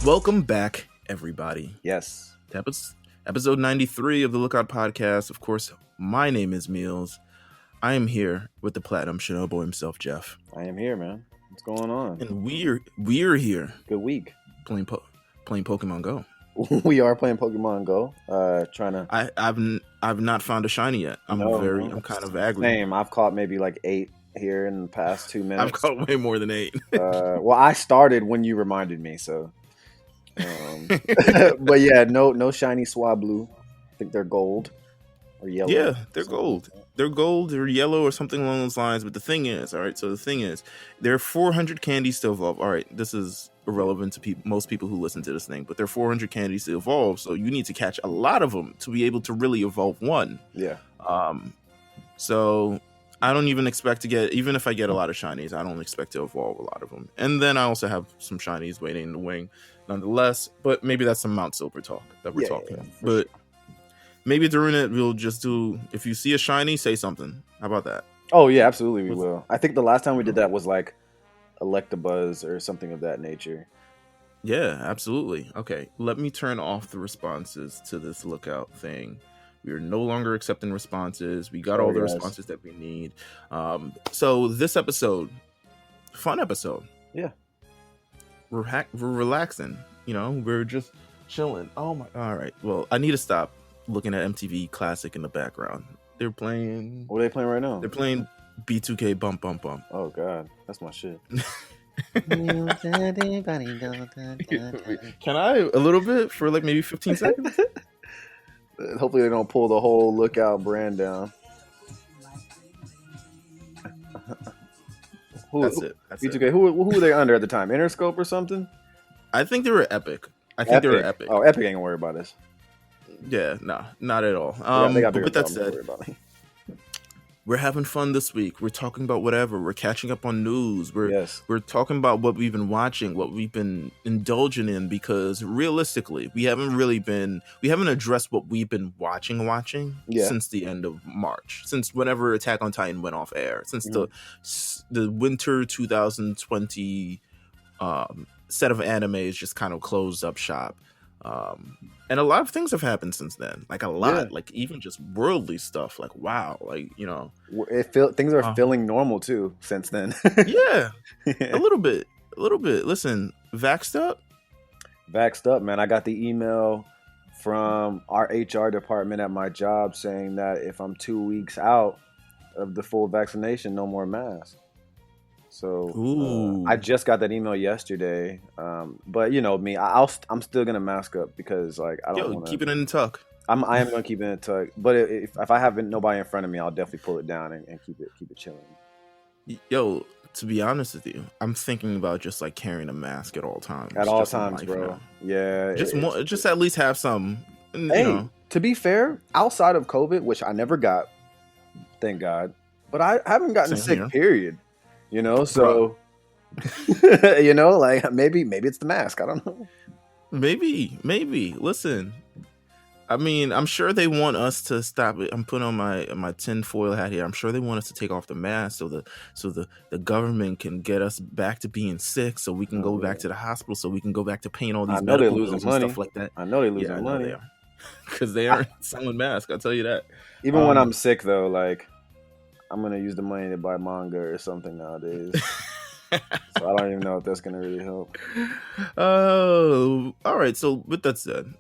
Welcome back, everybody. Yes. To episode 93 of the Lookout Podcast. Of course, my name is Meelz. I am here with the Platinum Shinobu himself, Jeff. I am here, man. What's going on? And we're here Good week. playing Pokemon Go. We are playing Pokemon Go. Trying to. I've not found a shiny yet. I'm kind of angry. Same. I've caught maybe like 8 here in the past 2 minutes. I've caught way more than 8. Well, I started when you reminded me, so. But yeah, no shiny Swablu. I think they're gold or yellow. Yeah, they're gold. They're gold or yellow or something along those lines. But the thing is, all right, so the thing is, there are 400 candies to evolve. All right, this is irrelevant to most people who listen to this thing, but there are 400 candies to evolve. So you need to catch a lot of them to be able to really evolve one. Yeah. So I don't even expect to get, even if I get a lot of shinies, I don't expect to evolve a lot of them. And then I also have some shinies waiting in the wing nonetheless, but maybe that's some Mount Silver talk that we're talking. But maybe during it, we'll just do, if you see a shiny, say something. How about that? Oh, yeah, absolutely we will. I think the last time we did that was like Electabuzz or something of that nature. Yeah, absolutely. Okay, let me turn off the responses to this lookout thing. We are no longer accepting responses. We got all the responses that we need. So this episode, fun episode. Yeah. We're relaxing. You know, we're just chilling. Oh my! All right. Well, I need to stop looking at MTV Classic in the background. They're playing. What are they playing right now? They're playing B2K Bump Bump Bump. Oh God, that's my shit. Can I a little bit for like maybe 15 seconds? Hopefully they don't pull the whole Lookout brand down. That's it. B2K. Who were they under at the time? Interscope or something? I think they were Epic. They were Epic. Oh, Epic ain't gonna worry about us. Yeah, no, not at all. They got but with that said, about me. We're having fun this week. We're talking about whatever. We're catching up on news. We're talking about what we've been watching, what we've been indulging in, because realistically, we haven't addressed what we've been watching since the end of March, since whenever Attack on Titan went off air, since the winter 2020 set of animes just kind of closed up shop. And a lot of things have happened since then, like a lot, like even just worldly stuff, like wow, like, you know, things are feeling normal too since then. Yeah, a little bit. Listen, vaxxed up, man. I got the email from our HR department at my job saying that if I'm 2 weeks out of the full vaccination, no more masks. So I just got that email yesterday, but you know me, I'm still gonna mask up because like I don't want to keep it in the tuck. I am gonna keep it in the tuck, but if I have nobody in front of me, I'll definitely pull it down and keep it chilling. Yo, to be honest with you, I'm thinking about just like carrying a mask at all times. At all times, bro. Now. Yeah, just at least have some. Hey, you know. To be fair, outside of COVID, which I never got, thank God, but I haven't gotten sick. Here. Period. You know, so you know, like maybe it's the mask. I don't know. Maybe. Listen, I mean, I'm sure they want us to stop it. I'm putting on my tinfoil hat here. I'm sure they want us to take off the mask so the government can get us back to being sick, so we can go back to the hospital, so we can go back to paying all these medical bills and stuff like that. I know they're losing money because they aren't selling masks. I'll tell you that. Even when I'm sick, though, like. I'm going to use the money to buy manga or something nowadays. So I don't even know if that's going to really help. Oh, all right. So with that said,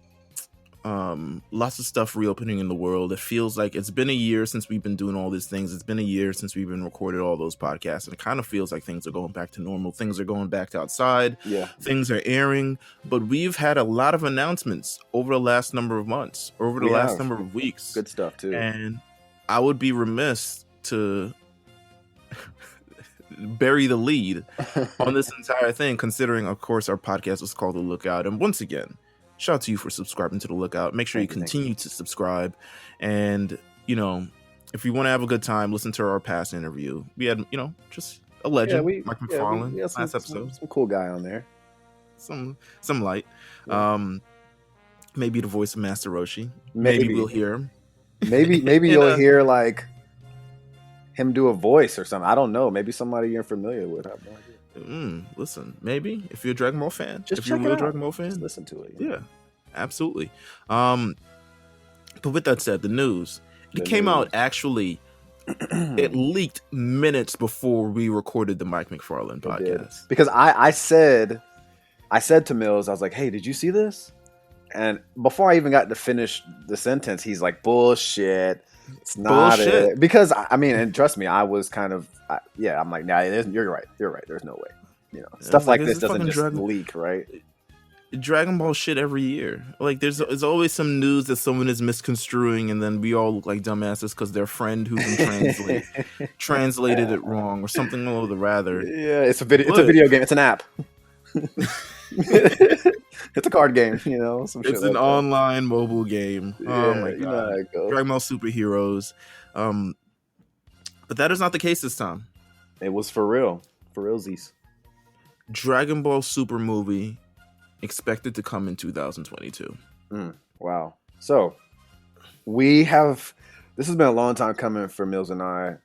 lots of stuff reopening in the world. It feels like it's been a year since we've been doing all these things. It's been a year since we've been recording all those podcasts. And it kind of feels like things are going back to normal. Things are going back to outside. Yeah. Things are airing. But we've had a lot of announcements over the last number of months, over the last number of weeks. Good stuff, too. And I would be remiss to bury the lead on this entire thing, considering, of course, our podcast was called The Lookout. And once again, shout out to you for subscribing to The Lookout. Make sure you continue to subscribe. And, you know, if you want to have a good time, listen to our past interview. We had, you know, just a legend, Mike McFarlane, last episode. Some cool guy on there. Some light. Yeah. Maybe the voice of Master Roshi. Maybe we'll hear him. Maybe you'll hear, like, him do a voice or something. I don't know. Maybe somebody you're familiar with. I have no idea. Listen, maybe if you're a Dragon Ball fan, just if you're a real Dragon Ball fan, just listen to it. Yeah, absolutely. But with that said, the news came out actually. It leaked minutes before we recorded the Mike McFarland podcast. Because I said to Meelz, I was like, "Hey, did you see this?" And before I even got to finish the sentence, he's like, "Bullshit. It's not it." Because I mean, and trust me, I was kind of, I'm like, "Nah, you're right. You're right. There's no way." You know, stuff like this doesn't just leak, right? Dragon Ball shit every year. Like, there's always some news that someone is misconstruing, and then we all look like dumbasses because their friend who can translated it wrong or something or the rather. Yeah, it's a video game. It's an app. It's a card game, you know. It's an online mobile game. Oh my god, Dragon Ball Superheroes. But that is not the case this time. It was for realsies. Dragon Ball Super movie expected to come in 2022. Wow. So this has been a long time coming for Meelz and I,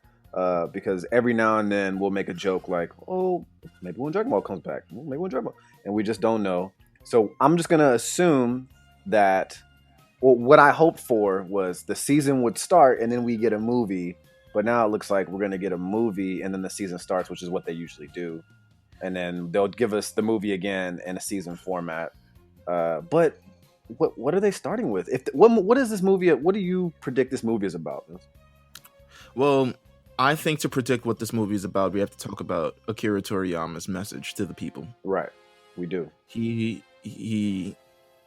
because every now and then we'll make a joke like, "Oh, maybe when Dragon Ball comes back, and we just don't know. So I'm just gonna assume that what I hoped for was the season would start and then we get a movie, but now it looks like we're gonna get a movie and then the season starts, which is what they usually do, and then they'll give us the movie again in a season format. But what are they starting with? What is this movie? What do you predict this movie is about? Well, I think to predict what this movie is about, we have to talk about Akira Toriyama's message to the people. Right, we do. He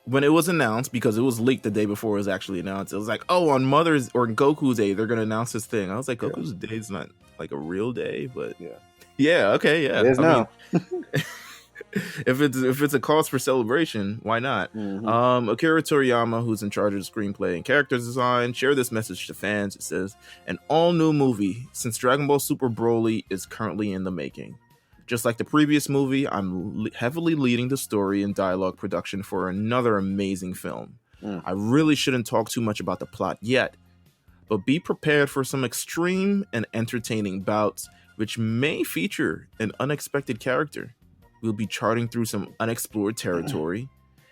when it was announced, because it was leaked the day before it was actually announced, it was like, oh, on Mother's or Goku's Day, they're going to announce this thing. I was like, Goku's Day is not like a real day, but okay, yeah. It is now. If it's a cause for celebration, why not? Mm-hmm. Akira Toriyama, who's in charge of screenplay and character design, shared this message to fans. It says, an all-new movie since Dragon Ball Super Broly is currently in the making. Just like the previous movie, I'm heavily leading the story and dialogue production for another amazing film. I really shouldn't talk too much about the plot yet, but be prepared for some extreme and entertaining bouts, which may feature an unexpected character. We'll be charting through some unexplored territory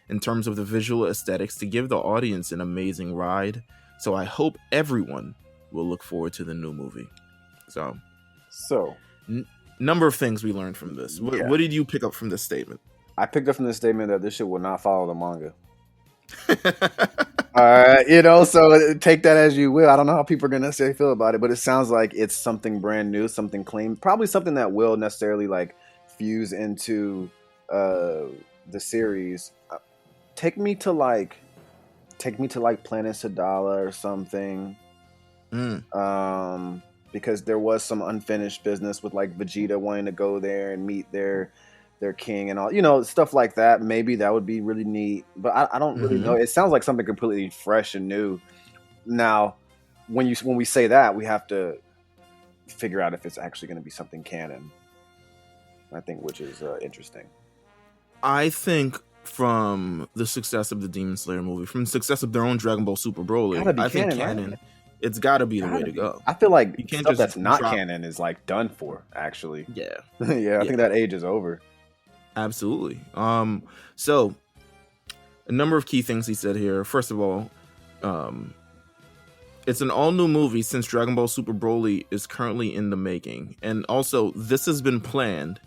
in terms of the visual aesthetics to give the audience an amazing ride. So I hope everyone will look forward to the new movie. So number of things we learned from this. What did you pick up from this statement? I picked up from this statement that this shit will not follow the manga. All right, so take that as you will. I don't know how people are gonna necessarily feel about it, but it sounds like it's something brand new, something clean, probably something that will necessarily like fuse into the series. Take me to like Planet Sadala or something. Because there was some unfinished business with like Vegeta wanting to go there and meet their king and all, stuff like that. Maybe that would be really neat, but I don't really know. It sounds like something completely fresh and new. Now, when we say that, we have to figure out if it's actually going to be something canon. I think, which is interesting. I think from the success of the Demon Slayer movie, from the success of their own Dragon Ball Super Broly, I think canon. Right? It's got to be the way to go. I feel like you can't stuff that's not canon is like done for. Actually, yeah. I think that age is over. Absolutely. So a number of key things he said here. First of all, it's an all-new movie since Dragon Ball Super Broly is currently in the making, and also this has been planned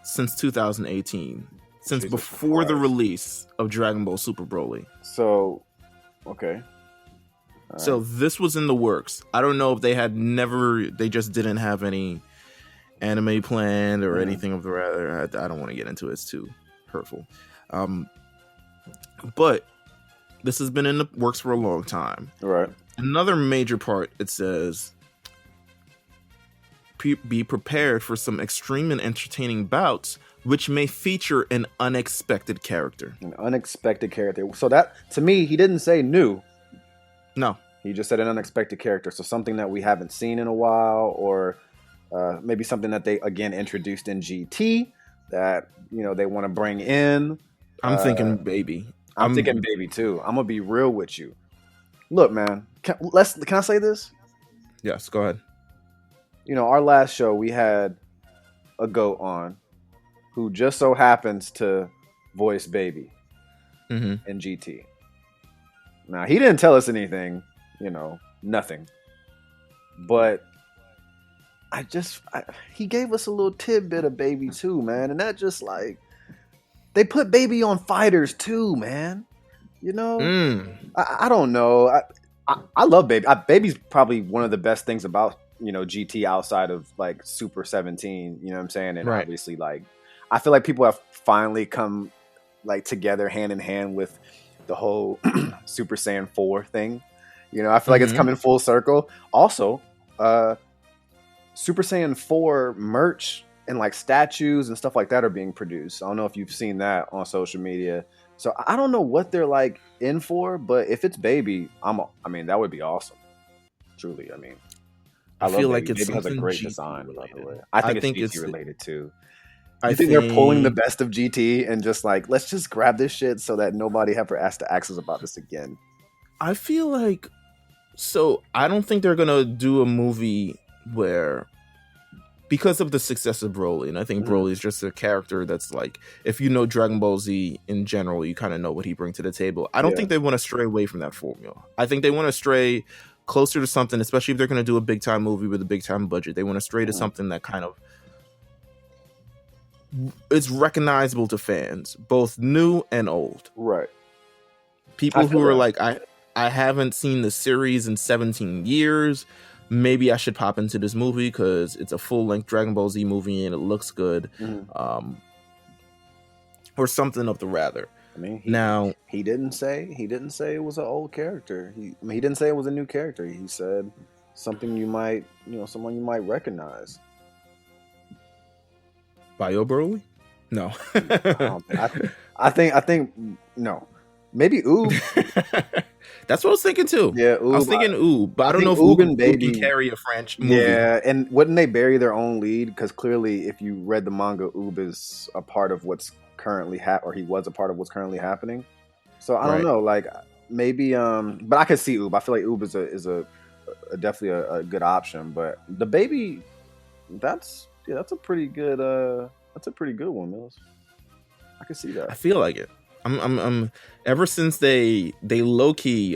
since 2018, since before the release of Dragon Ball Super Broly. So, okay. Right. So this was in the works. I don't know if they just didn't have any anime planned or anything of the rather. I don't want to get into it. It's too hurtful. But this has been in the works for a long time. Right. Another major part, it says, be prepared for some extreme and entertaining bouts, which may feature an unexpected character. An unexpected character. So that, to me, he didn't say new. No. He just said an unexpected character. So something that we haven't seen in a while, or maybe something that they, again, introduced in GT that, they want to bring in. I'm thinking baby. I'm thinking baby, too. I'm going to be real with you. Look, man, can I say this? Yes, go ahead. Our last show, we had a GOAT on. who just so happens to voice Baby in GT. Now, he didn't tell us anything, nothing. But he gave us a little tidbit of Baby too, man. And that just like, they put Baby on fighters too, man. I don't know. I love Baby. Baby's probably one of the best things about, GT outside of like Super 17, you know what I'm saying? And obviously, like, I feel like people have finally come like together hand in hand with the whole Super Saiyan 4 thing. I feel like it's coming full circle. Also, Super Saiyan 4 merch and like statues and stuff like that are being produced. I don't know if you've seen that on social media. So I don't know what they're like in for, but if it's Baby, that would be awesome. Truly, I feel like Baby has a great design, by the way. I think it's GT related too. I think they're pulling the best of GT and just like, let's just grab this shit so that nobody ever has to ask us about this again. I feel like, so I don't think they're gonna do a movie where, because of the success of Broly, and I think Broly is just a character that's like, if you know Dragon Ball Z in general, you kind of know what he brings to the table. I don't think they want to stray away from that formula. I think they want to stray closer to something, especially if they're going to do a big time movie with a big time budget. They want to stray to something that kind of, it's recognizable to fans, both new and old. Right. People who are like, I haven't seen the series in 17 years. Maybe I should pop into this movie because it's a full-length Dragon Ball Z movie and it looks good. Or something of the rather. He didn't say it was an old character. He didn't say it was a new character. He said something someone you might recognize. Bio Broly? No. I think no. Maybe Oob. That's what I was thinking too. Yeah, Oob, I was thinking Oob, but I don't know if Oob and Baby can carry a franchise movie. Yeah, and wouldn't they bury their own lead? Because clearly, if you read the manga, Oob is a part of what's currently or he was a part of what's currently happening. So I don't know, like maybe, but I could see Oob. I feel like Oob is a definitely a good option. But the Baby, that's a pretty good one, Meelz. I can see that. I feel like it. I'm ever since they low key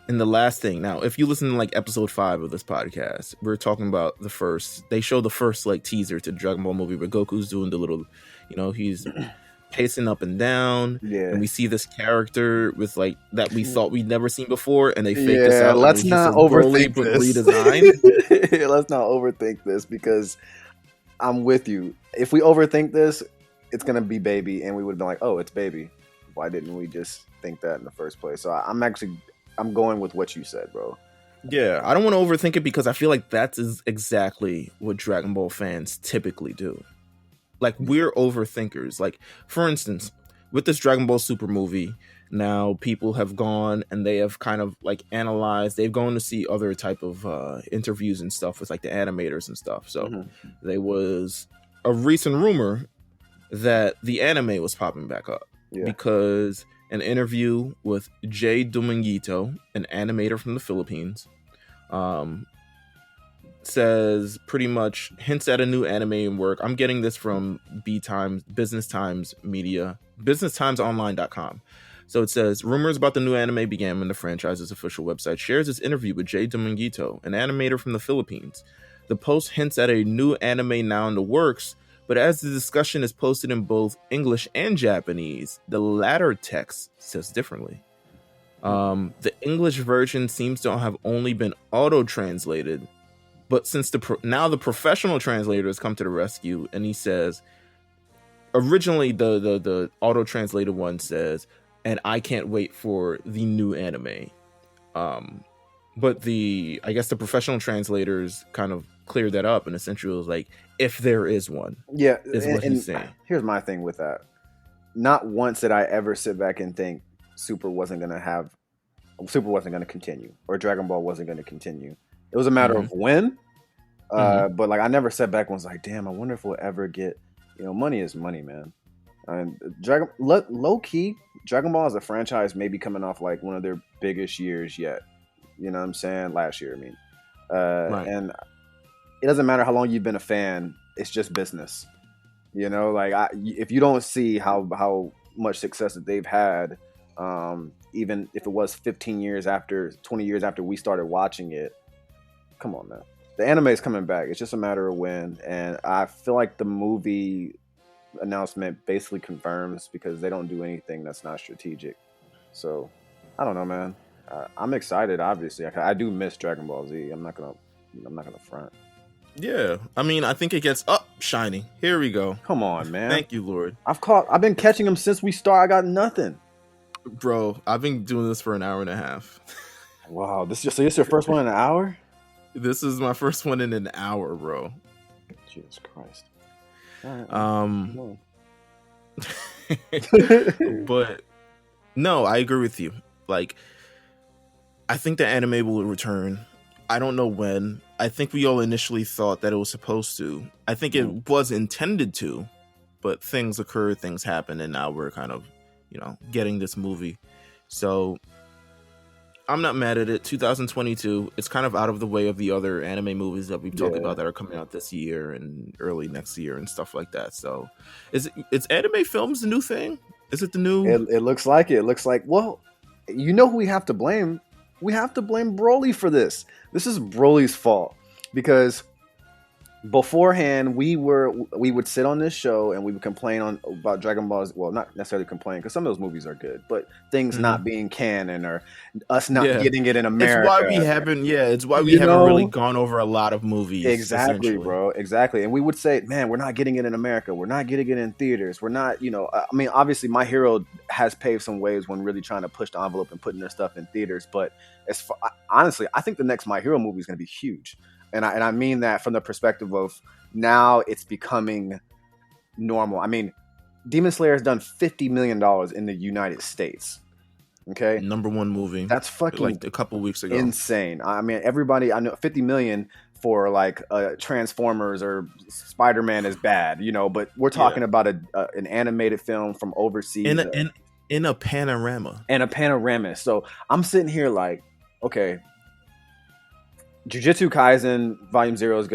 in the last thing. Now, if you listen to like episode 5 of this podcast, we're talking about they show the first like teaser to Dragon Ball movie where Goku's doing the little, he's pacing up and down. Yeah. And we see this character with like that we thought we'd never seen before, and they faked this out. Let's not overthink this. Redesign. Let's not overthink this, because I'm with you. If we overthink this, it's gonna be Baby, and we would have been like, oh, it's Baby. Why didn't we just think that in the first place? So I'm going with what you said, bro. Yeah, I don't want to overthink it because I feel like that's exactly what Dragon Ball fans typically do. Like, we're overthinkers. Like, for instance, with this Dragon Ball Super movie, now people have gone and they have kind of like analyzed, they've gone to see other type of interviews and stuff with like the animators and stuff. So there was a recent rumor that the anime was popping back up because an interview with Jay Dominguito, an animator from the Philippines, says pretty much hints at a new anime in work. I'm getting this from Business Times Media, businesstimesonline.com. So it says, rumors about the new anime began when the franchise's official website shares its interview with Jay Dominguito, an animator from the Philippines. The post hints at a new anime now in the works, but as the discussion is posted in both English and Japanese, the latter text says differently. The English version seems to have only been auto-translated, but since now the professional translator has come to the rescue, and he says, originally the auto-translated one says, and I can't wait for the new anime. But I guess the professional translators kind of cleared that up, and essentially was like, if there is one, is what he's saying. Here's my thing with that. Not once did I ever sit back and think Super wasn't going to continue, or Dragon Ball wasn't going to continue. It was a matter of when, but like I never sat back and was like, damn, I wonder if we'll ever get, money is money, man. And low key, Dragon Ball as a franchise may be coming off like one of their biggest years yet. You know what I'm saying? Last year, I mean. And it doesn't matter how long you've been a fan. It's just business. You know, like if you don't see how much success that they've had, even if it was 15 years after, 20 years after we started watching it, come on, man. The anime is coming back. It's just a matter of when. And I feel like the movie announcement basically confirms, because they don't do anything that's not strategic. So I don't know, man. I'm excited. Obviously, I do miss Dragon Ball Z. I'm not gonna front. Yeah, I mean, I think it gets up shiny. Here we go. Come on, man. Thank you, Lord. I've been catching him since we started. I got nothing, bro. I've been doing this for an hour and a half. Wow, this is your first one in an hour? This is my first one in an hour, bro. Jesus Christ. But no, I agree with you. Like, I think the anime will return. I don't know when. I think we all initially thought that it was supposed to. I think it was intended to, but things occurred, things happened, and now we're kind of, getting this movie. So I'm not mad at it. 2022, it's kind of out of the way of the other anime movies that we've talked about that are coming out this year and early next year and stuff like that. So is anime films the new thing? Is it the new? It looks like it. It looks like, well, you know who we have to blame? We have to blame Broly for this. This is Broly's fault, because beforehand we would sit on this show and we would complain about Dragon Ball. Well, not necessarily complain, because some of those movies are good, but things not being canon or us not getting it in America. It's why we haven't. Yeah, it's why we haven't really gone over a lot of movies. Exactly, bro. Exactly. And we would say, man, we're not getting it in America. We're not getting it in theaters. We're not. I mean, obviously, My Hero has paved some ways when really trying to push the envelope and putting their stuff in theaters. But honestly, I think the next My Hero movie is going to be huge. And I mean that from the perspective of now it's becoming normal. I mean, Demon Slayer has done $50 million in the United States. Okay, #1 movie. That's fucking like a couple weeks ago. Insane. I mean, everybody, I know 50 million for like Transformers or Spider-Man is bad, but we're talking about an animated film from overseas in a panorama. And a panorama. So I'm sitting here like, okay, Jujutsu Kaisen Volume 0 is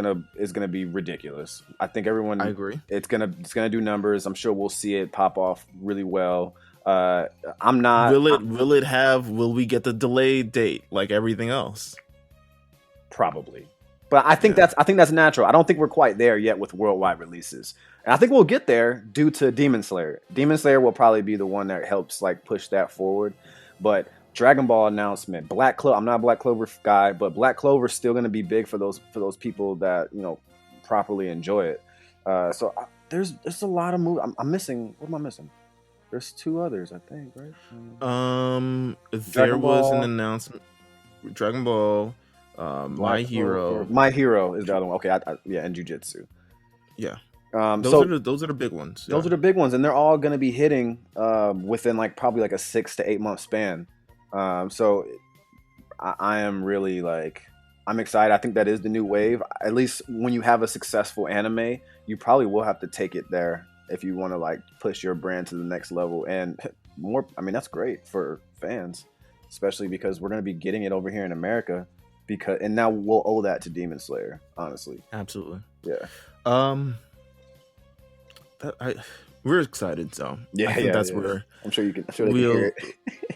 gonna be ridiculous. I think everyone. I agree. It's gonna do numbers. I'm sure we'll see it pop off really well. I'm not. Will we get the delayed date like everything else? Probably, but I think that's natural. I don't think we're quite there yet with worldwide releases, and I think we'll get there due to Demon Slayer. Demon Slayer will probably be the one that helps like push that forward, but. Dragon Ball announcement, Black Clover. I'm not a Black Clover guy, but Black Clover is still going to be big for those people that properly enjoy it. So there's a lot of movies. I'm missing. What am I missing? There's 2 others, I think, right? There was an announcement. Dragon Ball, My Hero. My Hero is the other one. Okay, and Jujutsu. Yeah. Those are the big ones. Those are the big ones, and they're all going to be hitting within like probably like a 6 to 8 month span. So I am really like, I'm excited. I think that is the new wave. At least when you have a successful anime, you probably will have to take it there if you want to like push your brand to the next level and more. I mean, that's great for fans, especially because we're going to be getting it over here in America and now we'll owe that to Demon Slayer, honestly. Absolutely. Yeah. We're excited, so I think that's where I'm sure they can hear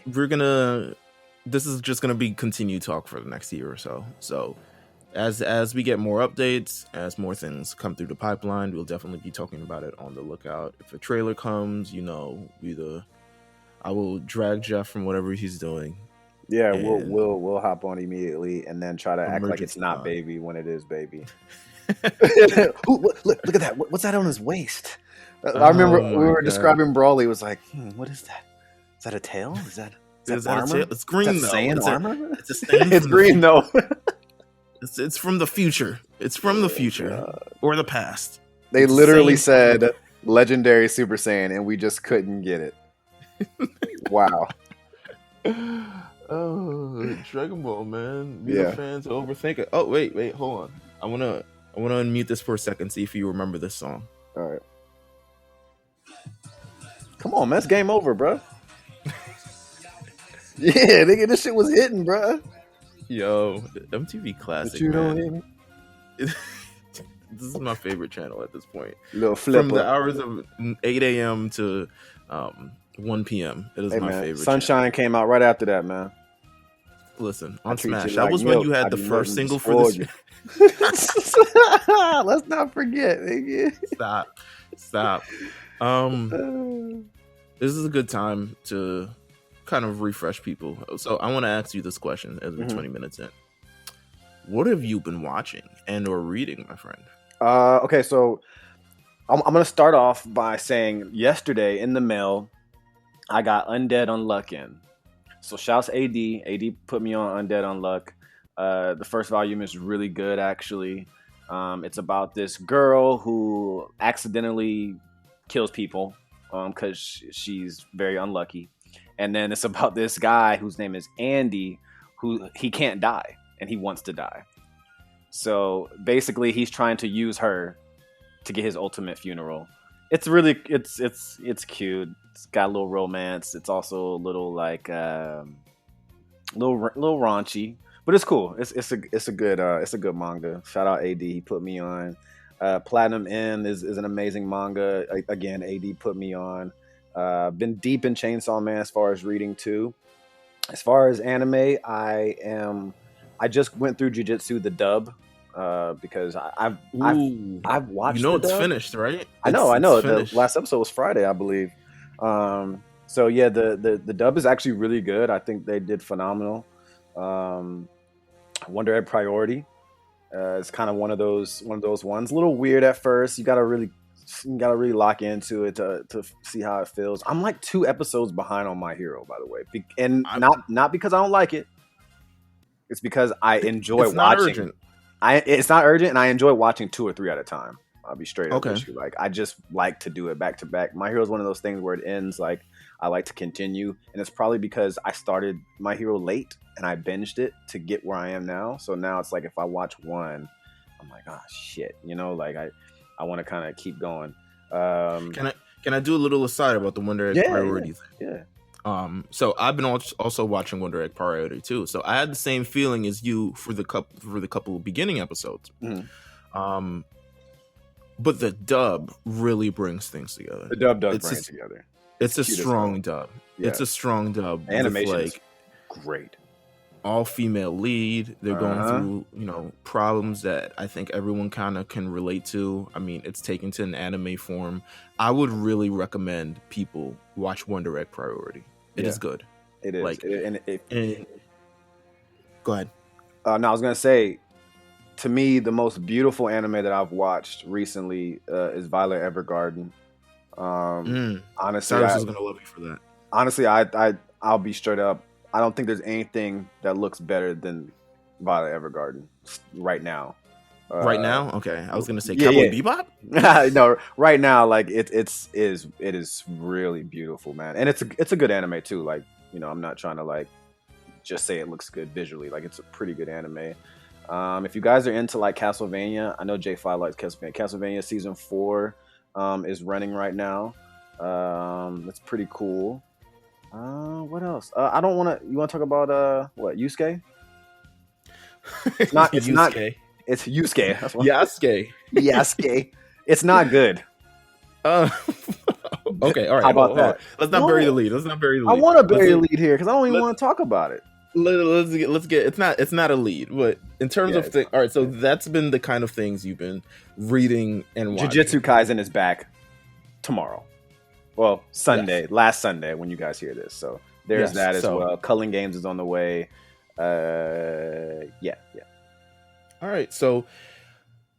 it. This is just gonna be continued talk for the next year or so. So as we get more updates, as more things come through the pipeline, we'll definitely be talking about it. On the lookout. If a trailer comes, I will drag Jeff from whatever he's doing. Yeah, we'll hop on immediately and then try to act like it's not baby when it is baby. Ooh, look at that! What's that on his waist? I remember we were describing Broly. It was like, what is that? Is that a tail? Is that armor? A tail? It's green though. Saiyan armor? It's green though. It's from the future. It's from the future or the past. They literally said legendary Super Saiyan, and we just couldn't get it. Wow. Oh, Dragon Ball, man. The fans overthink it. Oh, wait, hold on. I wanna unmute this for a second. See if you remember this song. All right. Come on, man. It's game over, bro. Yeah, nigga, this shit was hitting, bro. Yo, MTV classic. But you don't hear me? This is my favorite channel at this point. Little flip from the hours of 8 a.m. to 1 p.m. It is my favorite. Sunshine channel. Came out right after that, man. Listen, on Smash, that was when you had the first single for this. Let's not forget. Stop. This is a good time to kind of refresh people. So I want to ask you this question as we're 20 minutes in. What have you been watching and or reading, my friend? Okay, so I'm going to start off by saying yesterday in the mail, I got Undead Unluck in. So shouts AD. AD put me on Undead Unluck. The first volume is really good, actually. It's about this girl who accidentally kills people because she's very unlucky. And then it's about this guy whose name is Andy, who he can't die and he wants to die. So basically he's trying to use her to get his ultimate funeral. It's really it's cute. It's got a little romance. It's also a little like little raunchy, but it's cool. It's a good manga. Shout out AD, he put me on. Platinum End is an amazing manga. Again, AD put me on. Been deep in Chainsaw Man as far as reading too. As far as anime, I just went through Jujutsu the dub because I've watched. You know it's finished, right? I know. The last episode was Friday, I believe. So yeah, the dub is actually really good. I think they did phenomenal. Wonder Egg Priority is kind of one of those ones. A little weird at first. You gotta really lock into it to see how it feels. I'm like 2 episodes behind on My Hero, by the way, and not because I don't like it. It's because I enjoy watching. Not urgent. It's not urgent, and I enjoy watching 2 or 3 at a time. I'll be straight up with you. Like, I just like to do it back to back. My Hero is one of those things where it ends. Like, I like to continue, and it's probably because I started My Hero late and I binged it to get where I am now. So now it's like if I watch one, I'm like, oh shit, like I want to kind of keep going. Can I do a little aside about the Wonder Egg Priority thing? Yeah. So I've been also watching Wonder Egg Priority too. So I had the same feeling as you for the couple of beginning episodes. Mm-hmm. But the dub really brings things together. The dub does bring it together. It's a strong dub. Yeah. It's a strong dub. Animation is great. All female lead. They're going through, problems that I think everyone kind of can relate to. I mean, it's taken to an anime form. I would really recommend people watch Wonder Egg Priority. It is good. It is. Go ahead. No, I was gonna say, to me, the most beautiful anime that I've watched recently is Violet Evergarden. Honestly, Cyrus is gonna love you for that. Honestly, I'll be straight up. I don't think there's anything that looks better than Violet Evergarden right now. Right now, okay. I was gonna say Cowboy Bebop. No, right now, like it is really beautiful, man, and it's a good anime too. Like, I'm not trying to like just say it looks good visually. Like, it's a pretty good anime. If you guys are into like Castlevania, I know J5 likes Castlevania. Castlevania season 4 is running right now. That's pretty cool. What else? I don't want to. You want to talk about what? Yusuke? It's not. It's not. It's Yusuke. Yasuke. It's not good. Okay. All right. How about that? Let's not bury the lead. I want to bury the lead here because I don't even want to talk about it. Let's get. It's not a lead, but in terms of all right. So that's been the kind of things you've been reading and watching. Jujutsu Kaisen is back tomorrow. Well, Sunday, last Sunday when you guys hear this. So there's that as well. Culling Games is on the way. Yeah. All right. So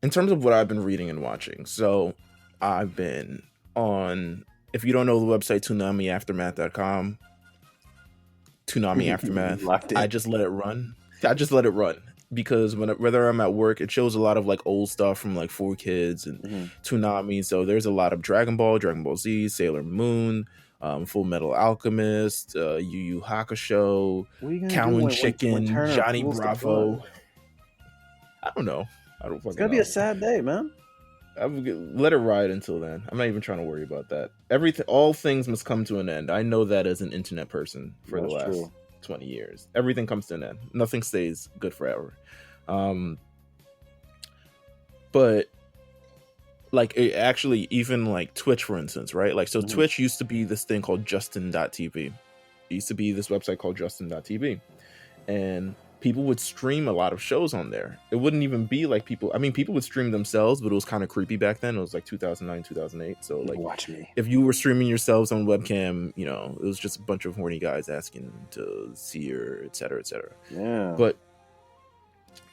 in terms of what I've been reading and watching, so I've been on, if you don't know the website, ToonamiAftermath.com, Toonami Aftermath. I just let it run. Because whether I'm at work, it shows a lot of like old stuff from like 4Kids and Toonami. So there's a lot of Dragon Ball Z, Sailor Moon, Full Metal Alchemist, Yu Yu Hakusho, Cow and Chicken, Johnny Bravo. I don't know. It's gonna be a sad day, man. Let it ride until then. I'm not even trying to worry about that. All things must come to an end. I know that as an internet person for the last 20 years. Everything comes to an end. Nothing stays good forever. But like it actually, even like Twitch, for instance, right? Like, so Twitch used to be this thing called Justin.tv. It used to be this website called Justin.tv. And people would stream a lot of shows on there. It wouldn't even be like people would stream themselves, but it was kind of creepy back then. It was like 2009, 2008. So like, watch me. If you were streaming yourselves on webcam, you know, it was just a bunch of horny guys asking to see her, et cetera, et cetera. Yeah. But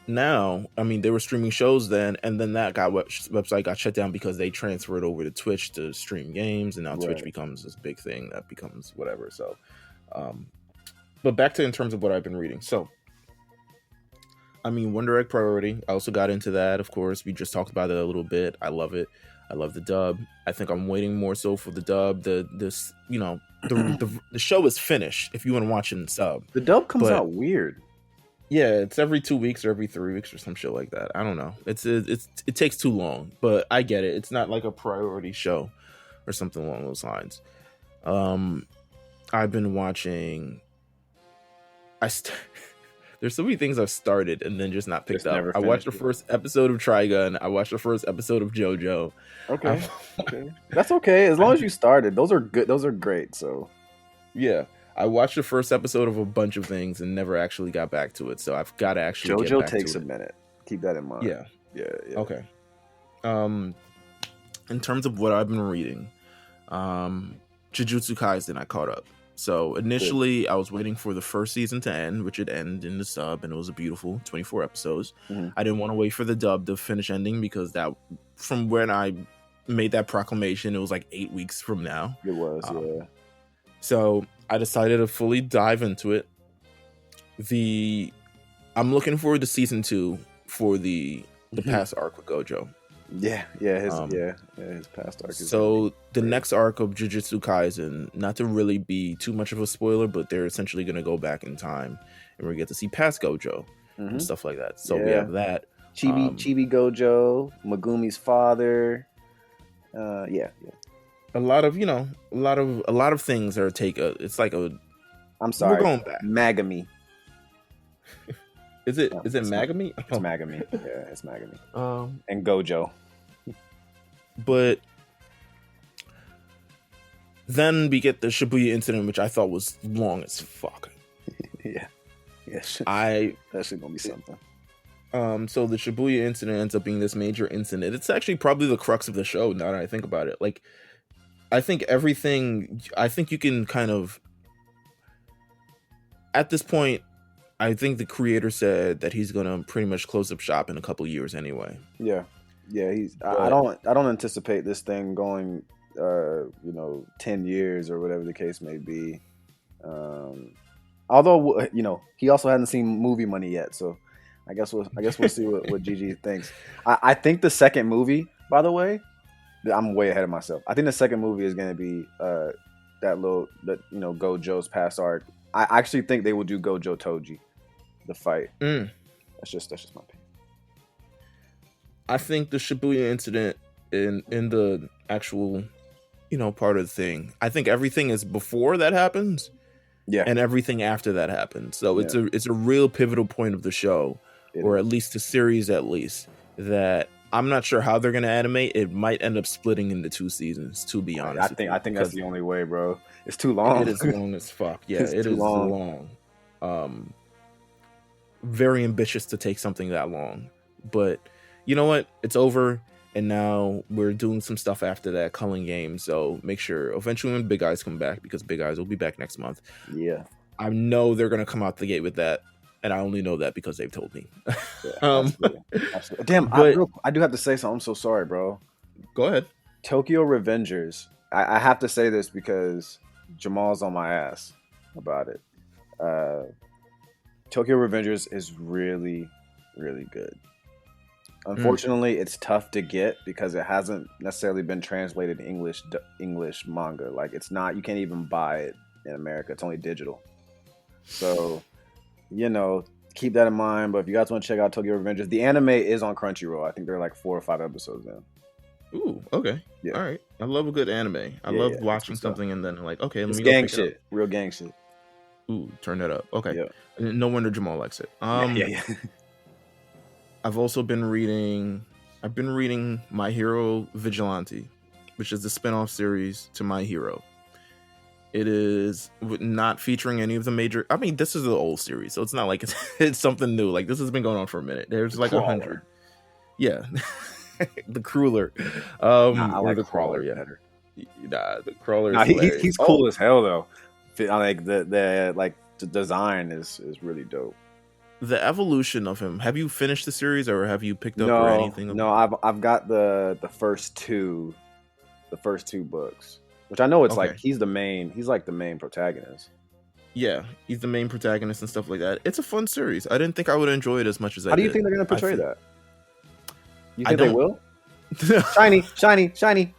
now, I mean, they were streaming shows then, and then that website got shut down because they transferred over to Twitch to stream games, and now Twitch becomes this big thing that becomes whatever. So, but back to in terms of what I've been reading. So, I mean, One Direct Priority. I also got into that, of course. We just talked about it a little bit. I love it. I love the dub. I think I'm waiting more so for the dub. The show is finished if you want to watch it in sub. The dub comes out weird. Yeah, it's every 2 weeks or every 3 weeks or some shit like that. I don't know. It takes too long, but I get it. It's not like a priority show or something along those lines. I've been watching. There's so many things I've started and then just not picked up. I watched the first episode of Trigun. I watched the first episode of JoJo. Okay. That's okay. As long as you started. Those are good. Those are great. So, yeah. I watched the first episode of a bunch of things and never actually got back to it. So I've got to actually get back to it. JoJo takes a minute. Keep that in mind. Yeah. Okay. In terms of what I've been reading, Jujutsu Kaisen, I caught up. So initially, I was waiting for the first season to end, which would end in the sub, and it was a beautiful 24 episodes. I didn't want to wait for the dub to finish ending because that, from when I made that proclamation, it was like 8 weeks from now. It was, yeah. So I decided to fully dive into it. I'm looking forward to season 2 for the past arc with Gojo. His past arc. So the next arc of Jujutsu Kaisen, not to really be too much of a spoiler, but they're essentially going to go back in time, and we get to see past Gojo and stuff like that. So we have that. Chibi Gojo, Megumi's father. A lot of things are it's like a. I'm sorry. We're going back. Magami. Is it Magami? It's Magami. Yeah, it's Magami. And Gojo. But then we get the Shibuya incident, which I thought was long as fuck. Yeah. That's actually gonna be something. So the Shibuya incident ends up being this major incident. It's actually probably the crux of the show now that I think about it. Like, I think you can kind of, at this point, I think the creator said that he's gonna pretty much close up shop in a couple years anyway. Yeah. I don't anticipate this thing going, 10 years or whatever the case may be. Although he also hasn't seen movie money yet, so I guess we'll see what Gigi thinks. I think the second movie, by the way, I'm way ahead of myself. I think the second movie is going to be Gojo's past arc. I actually think they will do Gojo Toji, the fight. That's just my opinion. I think the Shibuya incident in the actual, part of the thing. I think everything is before that happens, and everything after that happens. So it's a real pivotal point of the show, or at least the series, that I'm not sure how they're gonna animate. It might end up splitting into 2 seasons. To be honest, I think that's the only way, bro. It's too long. It is long as fuck. Yeah, it is long. Very ambitious to take something that long, but you know what? It's over, and now we're doing some stuff after that culling game. So make sure eventually when Big Eyes come back, because Big Eyes will be back next month. Yeah, I know they're gonna come out the gate with that, and I only know that because they've told me. Absolutely. Damn, I do have to say something. I'm so sorry, bro. Go ahead. Tokyo Revengers. I have to say this because Jamal's on my ass about it. Tokyo Revengers is really, really good. Unfortunately, it's tough to get because it hasn't necessarily been translated to English manga. Like, it's not, you can't even buy it in America. It's only digital. So, keep that in mind. But if you guys want to check out Tokyo Revengers, the anime is on Crunchyroll. I think there are like 4 or 5 episodes in. Ooh, okay. Yeah. All right. I love a good anime. I love watching something and then okay, let me gang shit. Real gang shit. Ooh, turn that up. Okay. Yeah. No wonder Jamal likes it. I've also been reading I've been reading My Hero Vigilante, which is the spinoff series to My Hero. It is not featuring any of the major. I mean, this is the old series, so it's not like it's something new. Like, this has been going on for a minute. There's like 100. Yeah, the Cruller, I like the Crawler. Yeah, nah, the Crawler. Nah, he's cool as hell though. I like the design is really dope. The evolution of him. Have you finished the series, or have you picked up or anything? No, I've got the first two books, which I know it's like he's like the main protagonist. Yeah, he's the main protagonist and stuff like that. It's a fun series. I didn't think I would enjoy it as much as I did. How do you think they're gonna portray that? You think they will? Shiny.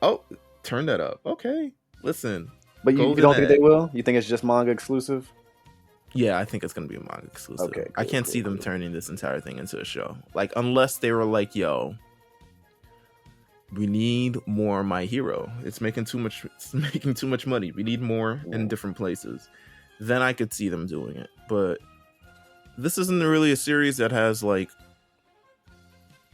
Oh, turn that up. Okay, listen. But you don't think they will? You think it's just manga exclusive? Yeah, I think it's gonna be a manga exclusive. Okay, cool, I can't see them turning this entire thing into a show. Like, unless they were like, "Yo, we need more My Hero. It's making too much. It's making too much money. We need more in different places." Then I could see them doing it. But this isn't really a series that has like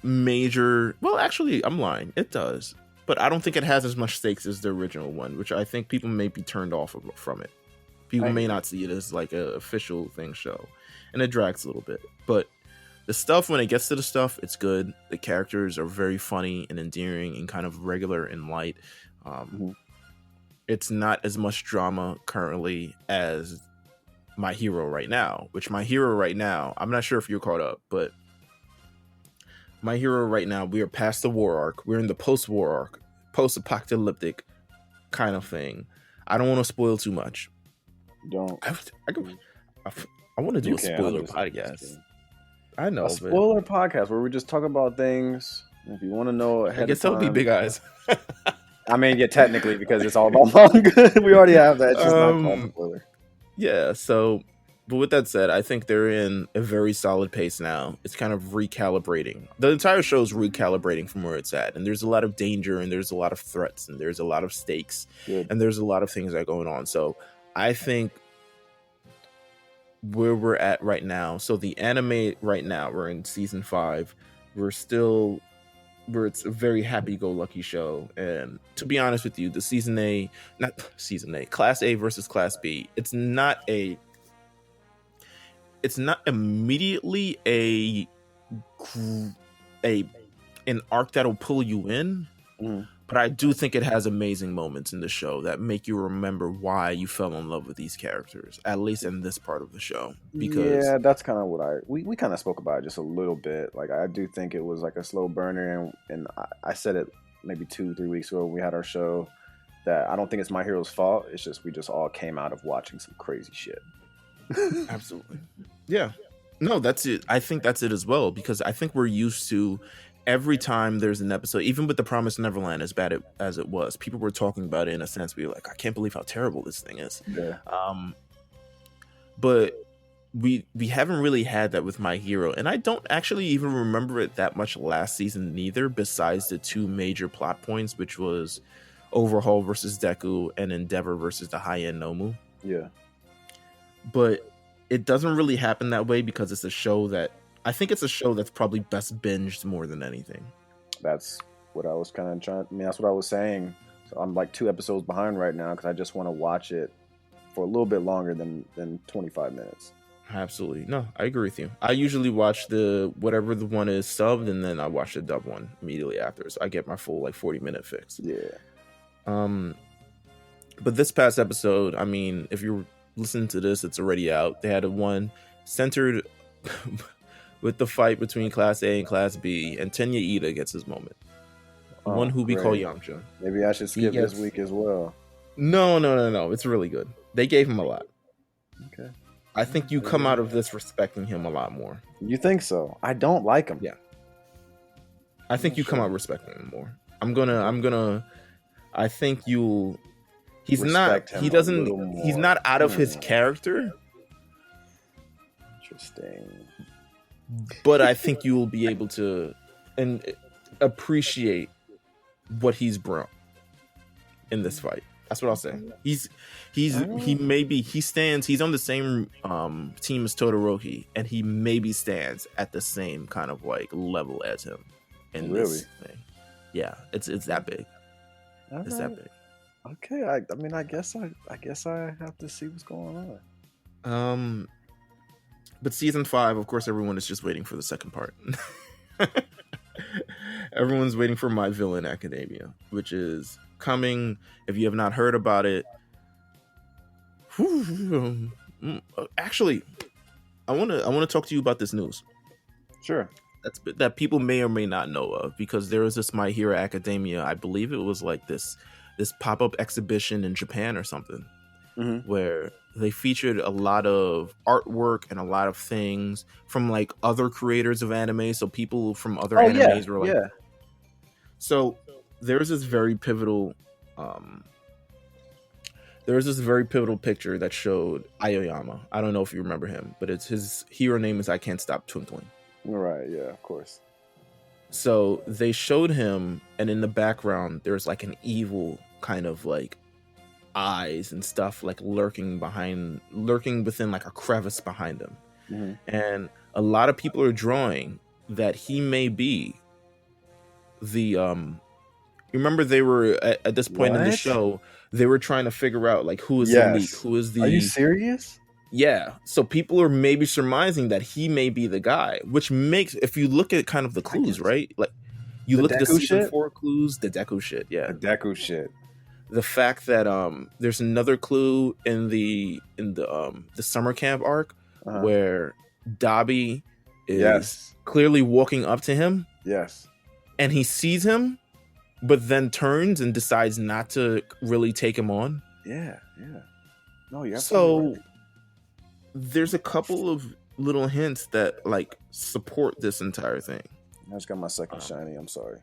major. Well, actually, I'm lying. It does, but I don't think it has as much stakes as the original one, which I think people may be turned off from it. People may not see it as like an official thing show, and it drags a little bit. But the stuff, when it gets to the stuff, it's good. The characters are very funny and endearing and kind of regular and light. It's not as much drama currently as My Hero right now, which My Hero right now, I'm not sure if you're caught up, but My Hero right now, we are past the war arc. We're in the post-war arc, post-apocalyptic kind of thing. I don't want to spoil too much. Don't. I want to do a spoiler podcast. I know. A spoiler podcast where we just talk about things. If you want to know ahead I guess that'll be Big Eyes. I mean, yeah, technically, because it's all about manga. We already have that. It's just not called spoiler. Yeah, so, but with that said, I think they're in a very solid pace now. It's kind of recalibrating. The entire show is recalibrating from where it's at. And there's a lot of danger, and there's a lot of threats, and there's a lot of stakes. Good. And there's a lot of things that are going on. So I think where we're at right now, so the anime right now, we're in season 5. We're still where it's a very happy-go-lucky show. And to be honest with you, the Class A versus Class B, it's not immediately an arc that'll pull you in. But I do think it has amazing moments in the show that make you remember why you fell in love with these characters, at least in this part of the show. Because that's kind of what we kind of spoke about it just a little bit. Like, I do think it was like a slow burner, and I said it maybe 2-3 weeks ago when we had our show, that I don't think it's My Hero's fault. It's just we just all came out of watching some crazy shit. Absolutely. Yeah. No, that's it. I think that's it as well, because I think we're used to every time there's an episode, even with The Promised Neverland, as bad as it was, people were talking about it in a sense. We were like, I can't believe how terrible this thing is. Yeah. But we haven't really had that with My Hero, and I don't actually even remember it that much last season neither, besides the 2 major plot points, which was Overhaul versus Deku and Endeavor versus the High-End Nomu. Yeah. But it doesn't really happen that way because it's a show that I think it's a show that's probably best binged more than anything. That's what I was kind of trying. I mean, that's what I was saying. So I'm like 2 episodes behind right now because I just want to watch it for a little bit longer than 25 minutes. Absolutely. No, I agree with you. I usually watch whatever the one is subbed, and then I watch the dub one immediately after. So I get my full 40-minute fix. Yeah. But this past episode, I mean, if you're listening to this, it's already out. They had a one centered with the fight between Class A and Class B, and Tenya Ida gets his moment. One who we call Yamcha. Maybe I should skip this week as well. No. It's really good. They gave him a lot. Okay. I think you come out of this respecting him a lot more. You think so? I don't like him. Yeah. I think you come out respecting him more. I think you'll. He's not out of his character. Interesting. But I think you will be able to appreciate what he's brought in this fight. That's what I'll say. He's on the same team as Todoroki, and he maybe stands at the same kind of level as him in this thing. Yeah, it's that big. It's that big. Okay, I mean, I guess I have to see what's going on. But season 5, of course, everyone is just waiting for the second part. Everyone's waiting for My Villain Academia, which is coming. If you have not heard about it, actually, I want to talk to you about this news. Sure. That people may or may not know of, because there was this My Hero Academia. I believe it was like this pop-up exhibition in Japan or something, where they featured a lot of artwork and a lot of things from like other creators of anime. So people from other animes were like, So there's this very pivotal picture that showed Aoyama. I don't know if you remember him, but his hero name is I Can't Stop Twinkling. Right, yeah, of course. So they showed him, and in the background there's like an evil kind of like eyes and stuff like lurking within like a crevice behind him. And a lot of people are drawing that he may be the remember they were at this point in the show, they were trying to figure out like who is the leak, who is the... Are you serious? Yeah, so people are maybe surmising that he may be the guy, which makes, if you look at kind of the clues, right? Like you look at the season 4 clues, the Deku shit, the Deku shit. The fact that there's another clue in the summer camp arc where Dabi is clearly walking up to him. Yes. And he sees him, but then turns and decides not to really take him on. Yeah. No, you're absolutely right. There's a couple of little hints that like support this entire thing. I just got my second shiny. I'm sorry.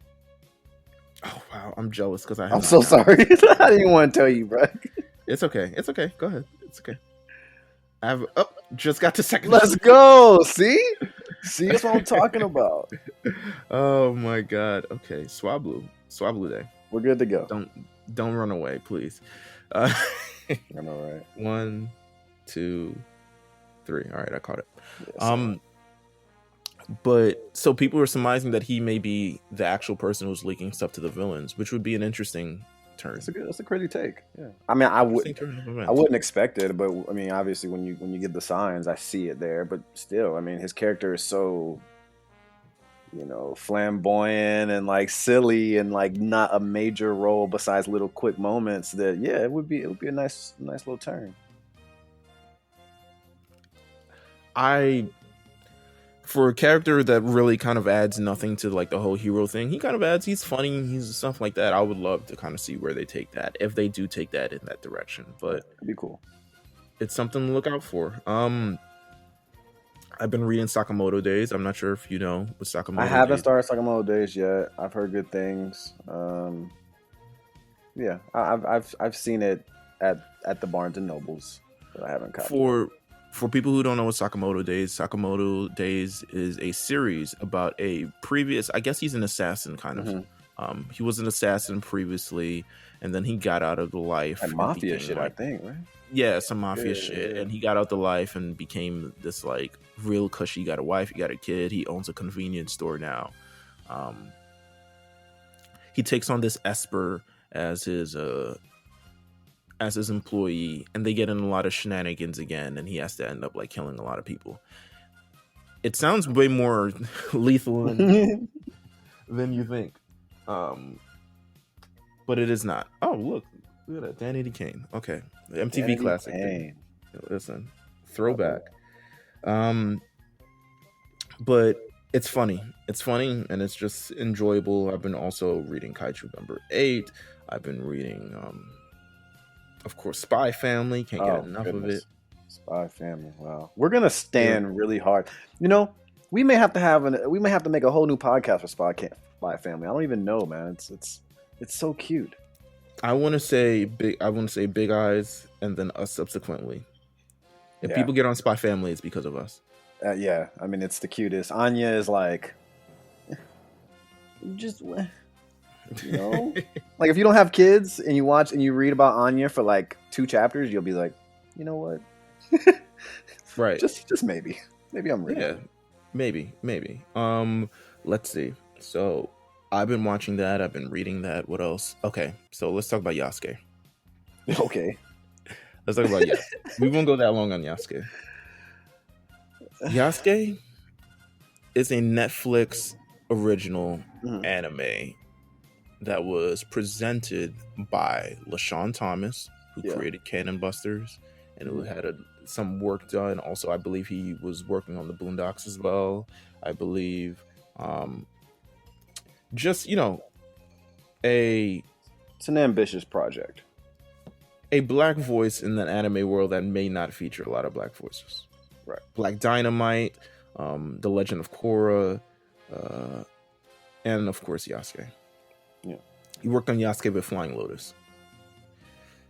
Oh wow, I'm jealous because I'm so sorry. I didn't want to tell you, bro. It's okay. Go ahead. It's okay. I've just got to second. Let's go. See, that's what I'm talking about. Oh my god. Okay, Swablu Day. We're good to go. Don't run away, please. I know, right? 1, 2, 3. All right, I caught it. Yes, but so people are surmising that he may be the actual person who's leaking stuff to the villains, which would be an interesting turn. That's a crazy take. Yeah, I mean, I wouldn't expect it, but I mean, obviously, when you get the signs, I see it there. But still, I mean, his character is so, flamboyant and like silly and like not a major role besides little quick moments. That it would be a nice little turn. For a character that really kind of adds nothing to like the whole hero thing, he's funny, he's stuff like that. I would love to kind of see where they take that, if they do take that in that direction. But it'd be cool. It's something to look out for. I've been reading Sakamoto Days. I'm not sure if you know what Sakamoto. I haven't started Sakamoto Days yet. I've heard good things. I've seen it at the Barnes and Nobles, but I haven't copied it. For people who don't know what Sakamoto Days is a series about a previous, I guess he's an assassin kind of. He was an assassin previously, and then he got out of the life. And mafia shit, I think, right? Yeah, some mafia shit. And he got out the life and became this like real cushy. He got a wife, he got a kid, he owns a convenience store now. He takes on this Esper as his employee, and they get in a lot of shenanigans again, and he has to end up like killing a lot of people. It sounds way more lethal than you think, but it is not. Oh, look at that, Danny Kane. Okay, the MTV Danny classic. Kane. Listen, throwback. But it's funny, and it's just enjoyable. I've been also reading Kaiju number 8. I've been reading of course, Spy Family. Can't get enough of it. Spy Family. Wow, we're gonna stand really hard. We may have to make a whole new podcast for Spy Family. I don't even know, man. It's so cute. I want to say Big Eyes, and then us subsequently. If people get on Spy Family, it's because of us. Yeah, I mean, it's the cutest. Anya is like, like if you don't have kids and you watch and you read about Anya for like 2 chapters, you'll be like, you know what? Right. Just maybe I'm reading. Yeah, maybe. Let's see. So I've been watching that. I've been reading that. What else? Okay, so let's talk about Yasuke. Okay. Let's talk about Yasuke. We won't go that long on Yasuke. Yasuke is a Netflix original anime that was presented by LaShawn Thomas, who created Cannon Busters, and it had some work done. Also, I believe he was working on the Boondocks as well. I believe, just it's an ambitious project. A black voice in that anime world that may not feature a lot of black voices. Right. Black Dynamite, The Legend of Korra, and of course Yasuke. Yeah. He worked on Yasuke with Flying Lotus.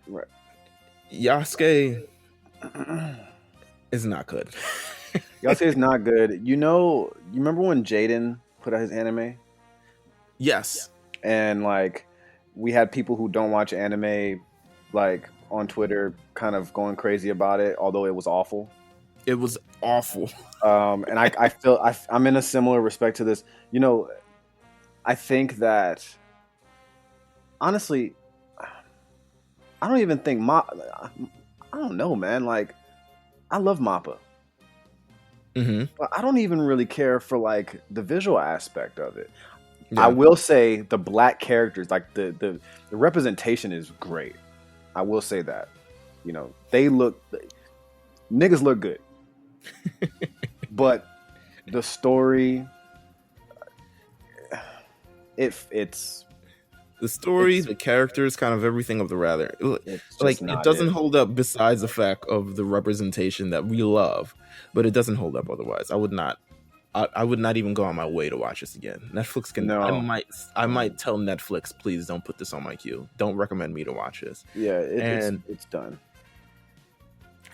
Right. Yasuke is not good. Yasuke is not good. You remember when Jaden put out his anime? Yes. And like we had people who don't watch anime like on Twitter kind of going crazy about it, although it was awful. It was awful. And I feel I'm in a similar respect to this. I think that honestly, I don't even think I don't know, man. Like, I love Mappa. But I don't even really care for like the visual aspect of it. Yeah. I will say the black characters, like the representation is great. I will say that. Niggas look good. But the story, it's the story, the characters, kind of everything of the rather. Like, it doesn't hold up besides the fact of the representation that we love, but it doesn't hold up otherwise. I would not even go on my way to watch this again. Netflix can. No. I might tell Netflix, please don't put this on my queue. Don't recommend me to watch this. Yeah, it's done.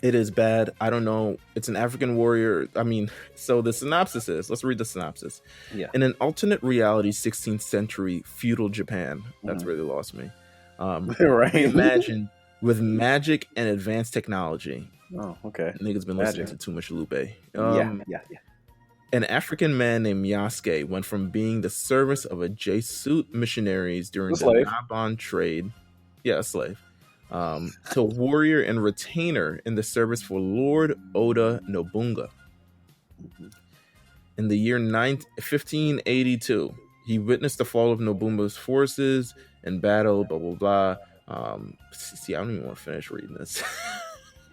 It is bad. I don't know. It's an African warrior. I mean, so the synopsis is, let's read the synopsis. Yeah. In an alternate reality, 16th century feudal Japan, that's really lost me. Right. Imagine with magic and advanced technology. Oh, okay. Niggas been listening to too much Lupe. Yeah. An African man named Yasuke went from being the service of a Jesuit missionaries during the Nabon trade. Yeah, a slave. To a warrior and retainer in the service for Lord Oda Nobunaga. In the year 1582, he witnessed the fall of Nobunaga's forces in battle, blah, blah, blah. See, I don't even want to finish reading this.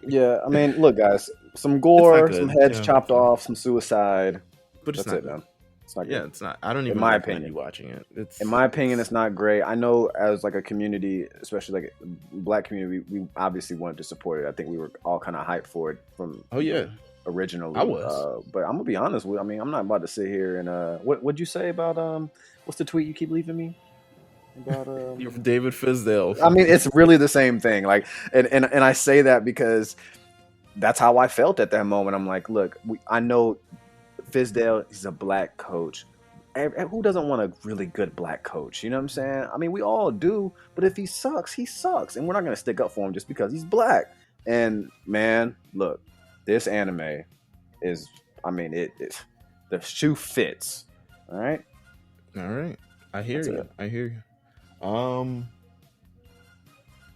Yeah, I mean, look, guys, some gore, some heads chopped off, some suicide. But it's not good. Man. It's not good. Yeah, it's not. I don't even recommend you watching it. In my opinion, it's not great. I know as like a community, especially like black community, we obviously wanted to support it. I think we were all kind of hyped for it from originally. I was. But I'm gonna be honest with you. I mean, I'm not about to sit here and what'd you say about what's the tweet you keep leaving me? About David Fizdale. I mean, it's really the same thing. Like, and I say that because that's how I felt at that moment. I'm like, look, I know Fizdale is a black coach. Who doesn't want a really good black coach? You know what I'm saying? I mean, we all do. But if he sucks, he sucks, and we're not gonna stick up for him just because he's black. And man, look, this anime is. I mean, the shoe fits. All right. I hear you.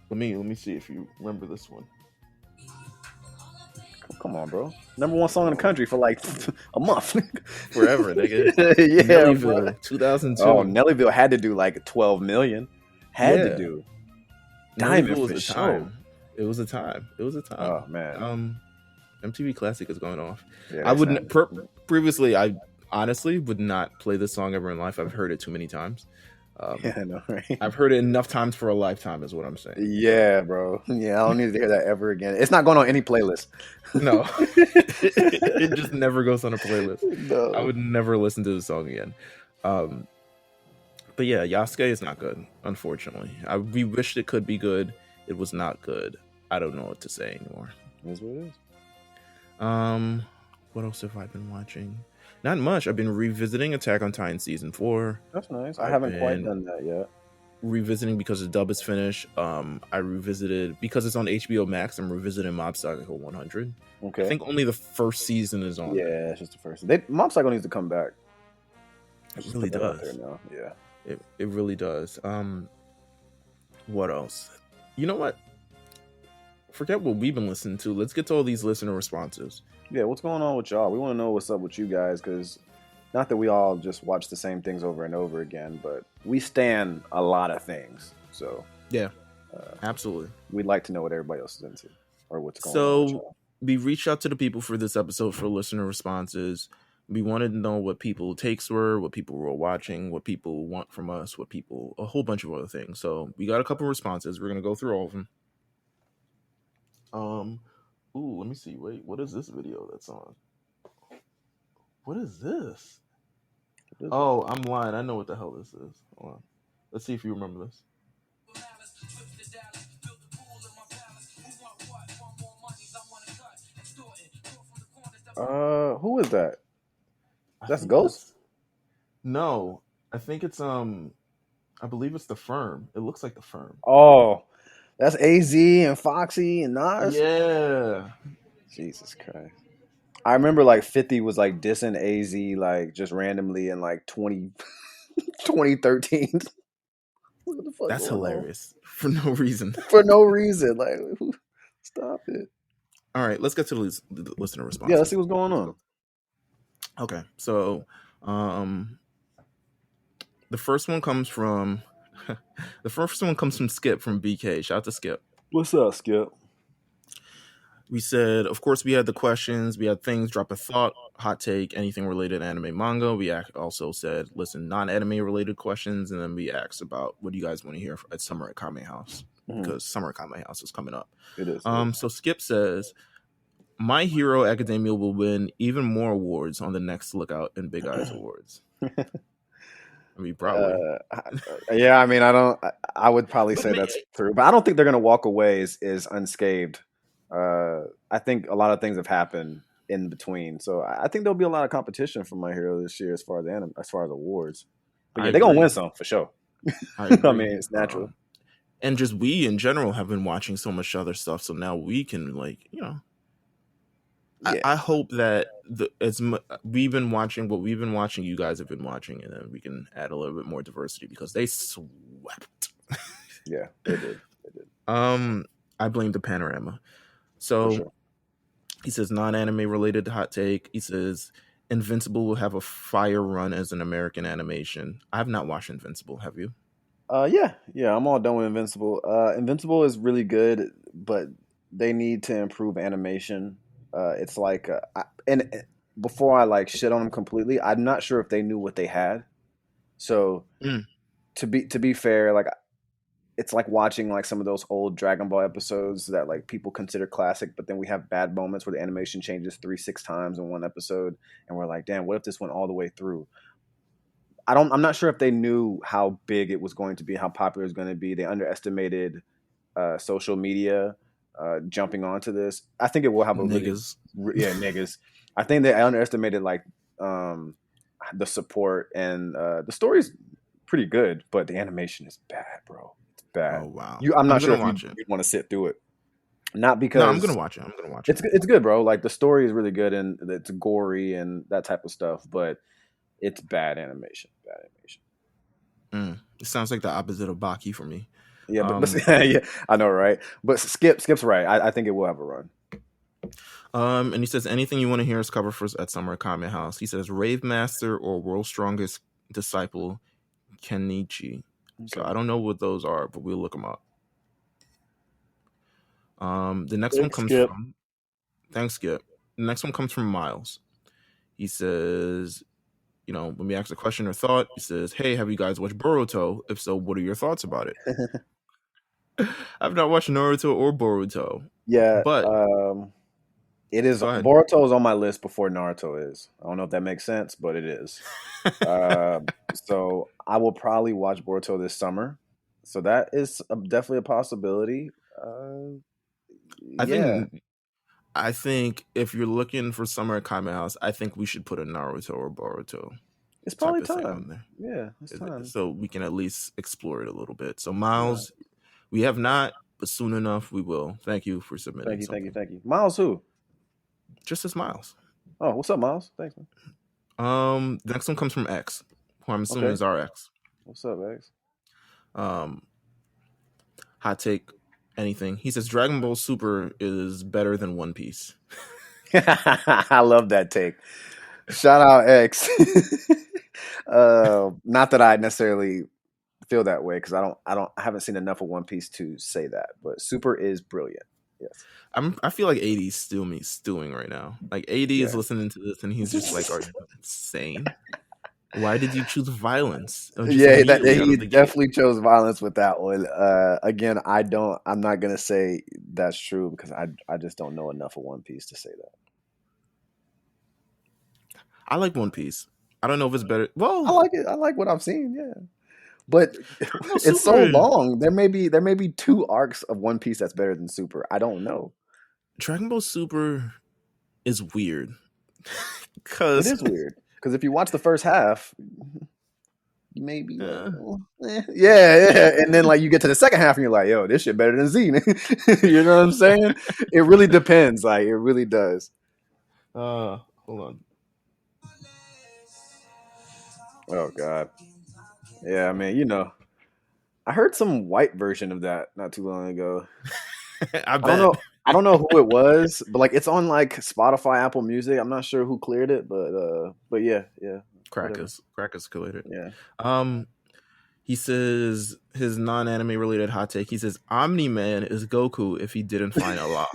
Let me see if you remember this one. Come on, bro. Number one song in the country for like a month. Forever, nigga. Yeah, Nellyville, 2002. Oh, Nellyville had to do like 12 million. Had to do. Diamond was a time. It was a time. Oh, man. MTV Classic is going off. Yeah, I wouldn't previously. I honestly would not play this song ever in life. I've heard it too many times. Yeah, I know, right? I've heard it enough times for a lifetime, is what I'm saying. Yeah, bro. Yeah, I don't need to hear that ever again. It's not going on any playlist. No, it just never goes on a playlist. No. I would never listen to the song again. But yeah, Yasuke is not good, unfortunately. We wished it could be good. It was not good. I don't know what to say anymore. That's what it is. What else have I been watching? Not much. I've been revisiting Attack on Titan Season 4. That's nice. I haven't quite done that yet. Revisiting because the dub is finished. I revisited because it's on HBO Max. I'm revisiting Mob Psycho 100. Okay. I think only the first season is on. Yeah, it's just the first. Mob Psycho needs to come back. It really does. Yeah. It really does. What else? You know what? Forget what we've been listening to. Let's get to all these listener responses. Yeah, what's going on with y'all? We want to know what's up with you guys, because not that we all just watch the same things over and over again, but we stand a lot of things. So yeah, absolutely. We'd like to know what everybody else is into or what's going on. on. So we reached out to the people for this episode for listener responses. We wanted to know what people takes were, what people were watching, what people want from us, a whole bunch of other things. So we got a couple responses. We're gonna go through all of them. Ooh, let me see. Wait, what is this video that's on? What is this? Oh, I'm lying. I know what the hell this is. Hold on. Let's see if you remember this. Who is that? That's Ghost? No, I think it's I believe it's The Firm. It looks like The Firm. Oh, that's AZ and Foxy and Nas? Yeah. Jesus Christ. I remember like 50 was like dissing AZ like just randomly in like 2013. What the fuck? That's hilarious. For no reason. For no reason. Like, stop it. All right, let's get to the listener response. Yeah, let's see what's going on. Okay, so the first one comes from Skip from BK. Shout out to Skip. What's up, Skip? We said, of course, we had the questions. We had things, drop a thought, hot take, anything related to anime, manga. We also said, listen, non-anime related questions. And then we asked about what do you guys want to hear at Summer at Kame House? Because Summer at Kame House is coming up. It is. So Skip says, My Hero Academia will win even more awards on the next Lookout and Big Eyes Awards. I mean, probably. Yeah, I mean, I would probably say that's true. But I don't think they're going to walk away as unscathed. I think a lot of things have happened in between, so I think there'll be a lot of competition for My Hero this year as far as awards. But yeah, they're gonna win some for sure. I mean, it's natural. And just we in general have been watching so much other stuff, so now we can Yeah. I hope that we've been watching what we've been watching, you guys have been watching, and then we can add a little bit more diversity because they swept. Yeah, they did. I blame the panorama. So he says non-anime related hot take. He says Invincible will have a fire run as an American animation. I have not watched Invincible. Have you? Yeah, I'm all done with Invincible. Invincible is really good, but they need to improve animation. It's like, and before I shit on them completely, I'm not sure if they knew what they had. So to be fair, it's like watching some of those old Dragon Ball episodes that people consider classic, but then we have bad moments where the animation changes 3-6 times in one episode, and we're like, damn, what if this went all the way through? I'm not sure if they knew how big it was going to be, how popular it was going to be. They underestimated social media jumping onto this. I think it will have a niggas. Niggas. I think they underestimated the support, and the story's pretty good, but the animation is bad, bro. Bad. Oh wow! I'm not sure if you want to sit through it. Not because no, I'm gonna watch it. It's good, bro. The story is really good and it's gory and that type of stuff, but it's bad animation. It sounds like the opposite of Baki for me. Yeah, but yeah, I know, right? But Skip's right. I think it will have a run. And he says anything you want to hear us cover for at Summer Kame House. He says Rave Master or World's Strongest Disciple Kenichi. Okay. So I don't know what those are, but we'll look them up. The next one comes from... Thanks, Skip. The next one comes from Miles. He says, when we ask a question or thought, he says, hey, have you guys watched Boruto? If so, what are your thoughts about it? I've not watched Naruto or Boruto. Yeah, but... it is. Boruto is on my list before Naruto is. I don't know if that makes sense, but it is. So I will probably watch Boruto this summer. So that is definitely a possibility. I think if you're looking for Summer at Kame House, I think we should put a Naruto or Boruto. It's probably time on there. Yeah, it's time. So we can at least explore it a little bit. So Miles, we have not, but soon enough we will. Thank you for submitting. Thank you. Miles who? Just as Miles. Oh, what's up, Miles? Thanks, man. The next one comes from X, who I'm assuming is our X. What's up, X? Um, hot take, anything. He says Dragon Ball Super is better than One Piece. I love that take. Shout out X. Not that I necessarily feel that way because I haven't seen enough of One Piece to say that, but Super is brilliant. Yes. I feel like AD is stewing right now. Like AD is listening to this and he's just like, "Are you insane? Why did you choose violence?" Yeah, he definitely chose violence with that one. Again, I'm not gonna say that's true because I just don't know enough of One Piece to say that. I like One Piece. I don't know if it's better. Well, I like it. I like what I've seen. Yeah, but it's so long. There may be 2 arcs of One Piece that's better than Super. I don't know. Dragon Ball Super is weird. It is weird because if you watch the first half, maybe yeah, and then like you get to the second half and you're like, yo, this shit better than Z. You know what I'm saying? It really depends. Like it really does. Hold on. Oh God. Yeah, I mean, I heard some white version of that not too long ago. I bet. I don't know who it was, but like it's on like Spotify, Apple Music. I'm not sure who cleared it, but yeah. Crackers cleared it. Yeah. He says his non-anime related hot take. He says Omni-Man is Goku if he didn't find Allah.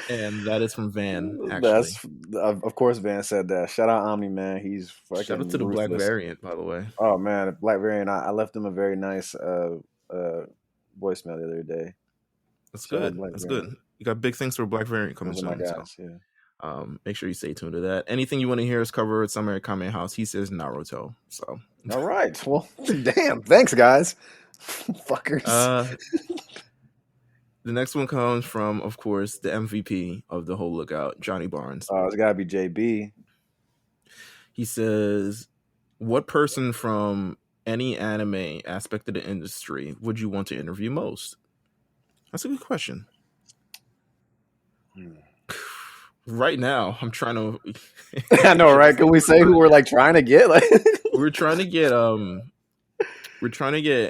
And that is from Van, actually. Of course Van said that. Shout out Omni-Man. He's fucking shout out to the ruthless. Black Variant, by the way. Oh man, the Black Variant. I left him a very nice voicemail the other day. That's good. That's good. You got big things for Black Variant coming soon. Yeah. Make sure you stay tuned to that. Anything you want to hear us cover at Summer at Comment House, he says Naruto. So all right. Well, damn. Thanks, guys. Fuckers. The next one comes from, of course, the MVP of the whole lookout, Johnny Barnes. Oh, it's gotta be JB. He says, "What person from any anime aspect of the industry would you want to interview most?" That's a good question. Right now, I'm trying to. I know, right? Can we say who we're like trying to get? Like, we're trying to get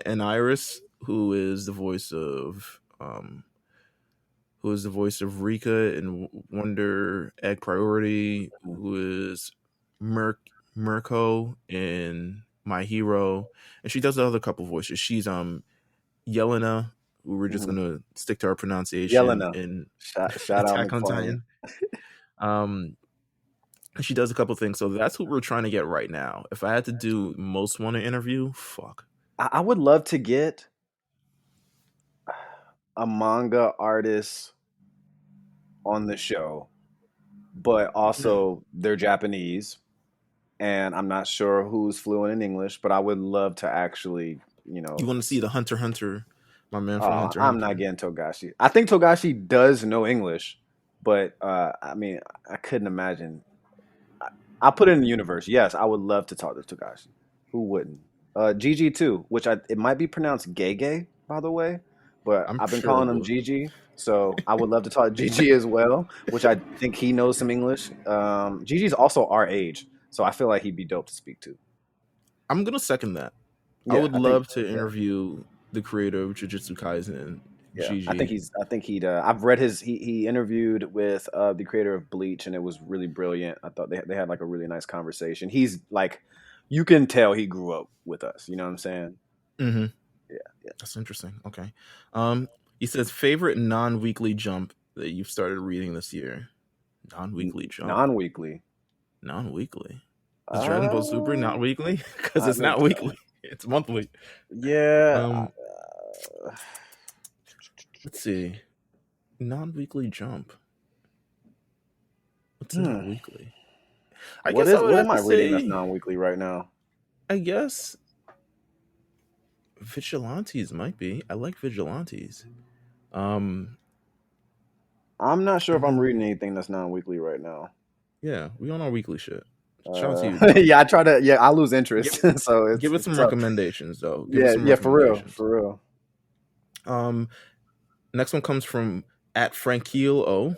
an Iris, who is the voice of Rika in Wonder Egg Priority, who is Mirko in My Hero, and she does the other couple voices. She's Yelena. We're just gonna stick to our pronunciation. Yelena. In shout Attack on Titan. She does a couple things, so that's what we're trying to get right now. If I had to do most want to interview, fuck. I would love to get a manga artist on the show, but also they're Japanese, and I'm not sure who's fluent in English, but I would love to actually, You want to see the Hunter Hunter, my man from Hunter I'm not getting Togashi. I think Togashi does know English, but I mean, I couldn't imagine. I'll put it in the universe. Yes, I would love to talk to Togashi. Who wouldn't? GG too, which it might be pronounced gay, by the way, but I've been calling him GG, so I would love to talk to GG as well, which I think he knows some English. GG's also our age, so I feel like he'd be dope to speak to. I'm gonna second that. Yeah, I would love to interview the creator of Jujutsu Kaisen. Yeah, GG. I think he'd. I've read he interviewed with the creator of Bleach, and it was really brilliant. I thought they had like a really nice conversation. He's like, you can tell he grew up with us. You know what I'm saying? Mm-hmm. Yeah, that's interesting. Okay. He says favorite non-weekly jump that you've started reading this year. Non-weekly jump. Non-weekly. Is Dragon Ball Super not weekly? Because it's not weekly. It's monthly. Yeah. Let's see. Non-weekly jump. What's non-weekly? What am I reading that's non-weekly right now? I guess Vigilantes might be. I like Vigilantes. I'm not sure if I'm reading anything that's non-weekly right now. Yeah, we on our weekly shit. Shout out to you. Yeah, I try to. Yeah, I lose interest. So give us some recommendations, though. For real. Next one comes from @Frankeel0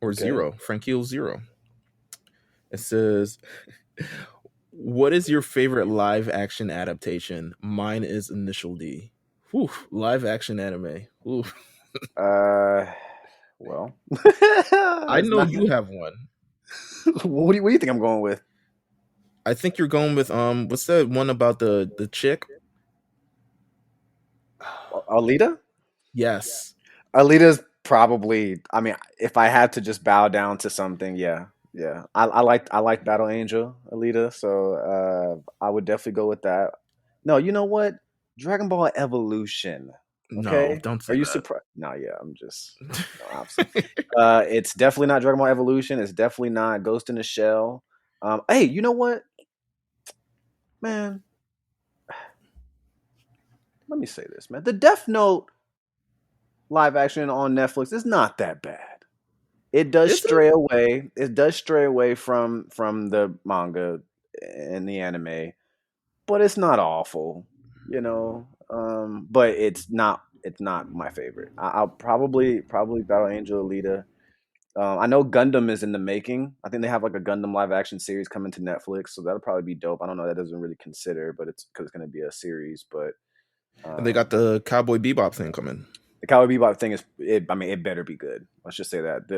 or 0. Frankeel0. It says, What is your favorite live action adaptation? Mine is Initial D. Whew, live action anime. Ooh. Well, I know you have one. What do you think I'm going with? I think you're going with what's that one about the chick? Alita? Yes. Alita's probably, I mean, if I had to just bow down to something, yeah. I like Battle Angel Alita, so I would definitely go with that. No, you know what? Dragon Ball Evolution. No, Okay, don't are say you that. surprised? No, yeah, I'm just no, obviously. It's definitely not Dragon Ball Evolution. It's definitely not Ghost in the Shell. Hey, you know what, man? Let me say this, man. The Death Note live action on Netflix is not that bad. It does Is stray it? away. It does stray away from the manga and the anime, but it's not awful, you know. But it's not my favorite. I'll probably Battle Angel Alita. I know Gundam is in the making. I think they have like a Gundam live action series coming to Netflix, so that'll probably be dope. I don't know, that doesn't really consider, but it's because it's going to be a series. But And they got the Cowboy Bebop thing coming. the Cowboy Bebop thing is, I mean, it better be good. Let's just say that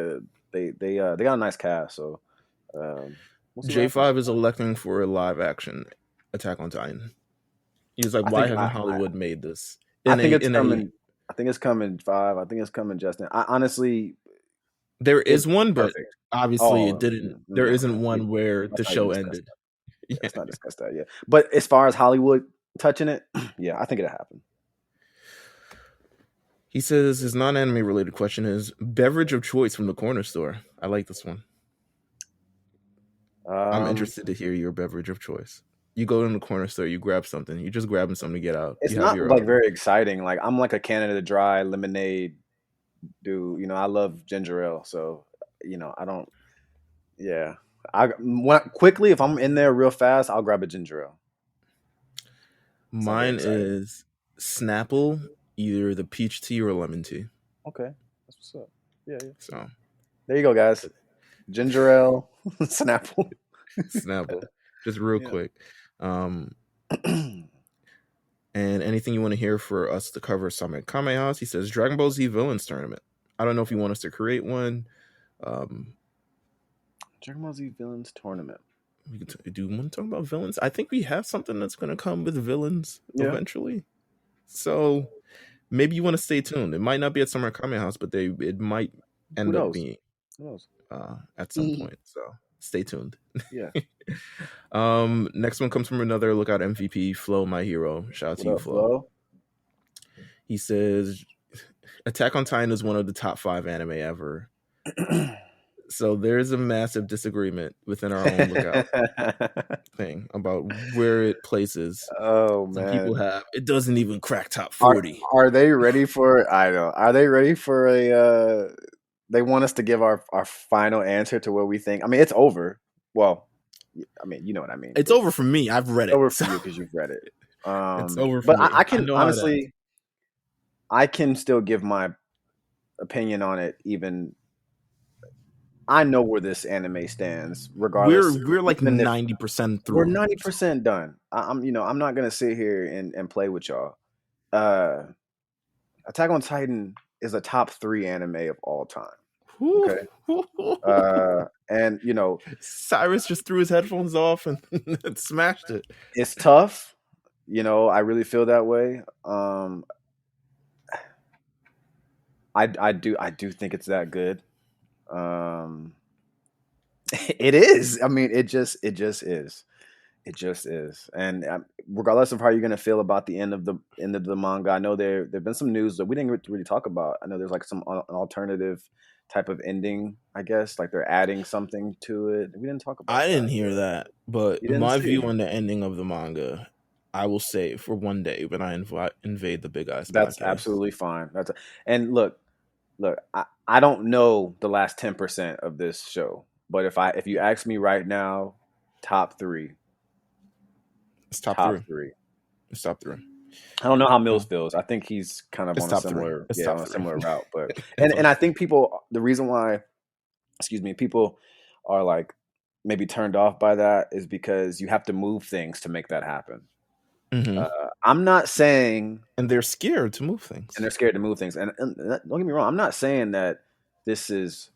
they got a nice cast, so we'll see what happens. J5 is electing for a live action Attack on Titan. He's like, I why think haven't Hollywood made this? I In think a it's in a coming. I think it's coming 5. I think it's coming, Justin. I honestly, There it's is one, but perfect. obviously it Oh didn't. There no, isn't one where let's the not even show discuss ended. that. Yeah, Yeah. let's not discuss that. Yeah, but as far as Hollywood touching it, yeah, I think it'll happen. He says his non-anime related question is beverage of choice from the corner store. I like this one. I'm interested to hear your beverage of choice. You go in the corner store, you grab something. You're just grabbing something to get out. It's You have not your like very exciting. Like I'm like a Canada Dry lemonade dude. You know, I love ginger ale, so I don't. Yeah, quickly if I'm in there real fast, I'll grab a ginger ale. Mine is Snapple, either the peach tea or lemon tea. Okay, that's what's up. Yeah. So there you go, guys. Ginger ale, Snapple. Snapple. Just real quick. And anything you want to hear for us to cover Summit Kame House? He says Dragon Ball Z Villains Tournament. I don't know if you want us to create one. Dragon Ball Z Villains Tournament. Do you want to talk about villains? I think we have something that's going to come with villains eventually. So maybe you want to stay tuned. It might not be at Summer Kame House, but it might end up being at some point. So stay tuned. Yeah. Next one comes from another Lookout MVP, Flo, my hero. Shout out to you, Flo. He says Attack on Titan is one of the top 5 anime ever. So there's a massive disagreement within our own Lookout thing about where it places. Oh man, some people have it doesn't even crack top 40. Are they ready for? I know. Are they ready for a? They want us to give our final answer to what we think. I mean, it's over. Well, I mean, you know what I mean. It's over for me. I've read it. Over for you because you've read it. It's over for but me. I can honestly, I can still give my opinion on it. Even I know where this anime stands. Regardless, we're like 90% through. We're 90% done. I'm not gonna sit here and play with y'all. Attack on Titan is a top 3 anime of all time. Okay. And Cyrus just threw his headphones off and smashed it. It's tough. I really feel that way. I do think it's that good. It is. I mean, it just is. It just is. And regardless of how you're gonna feel about the end of the manga, I know there've been some news that we didn't really talk about. I know there's like some alternative type of ending. I guess like they're adding something to it. We didn't talk about. I didn't hear that, but my view on the ending of the manga, I will say for one day when I invade the Big Eyes. That's absolutely fine. And look. I don't know the last 10% of this show, but if you ask me right now, top 3. It's top 3. It's top 3. I don't know how Meelz feels. I think he's kind of on a similar route, but and I think the reason why, people are like maybe turned off by that is because you have to move things to make that happen. Mm-hmm. I'm not saying, and they're scared to move things, and they're scared to move things. And don't get me wrong, I'm not saying that this is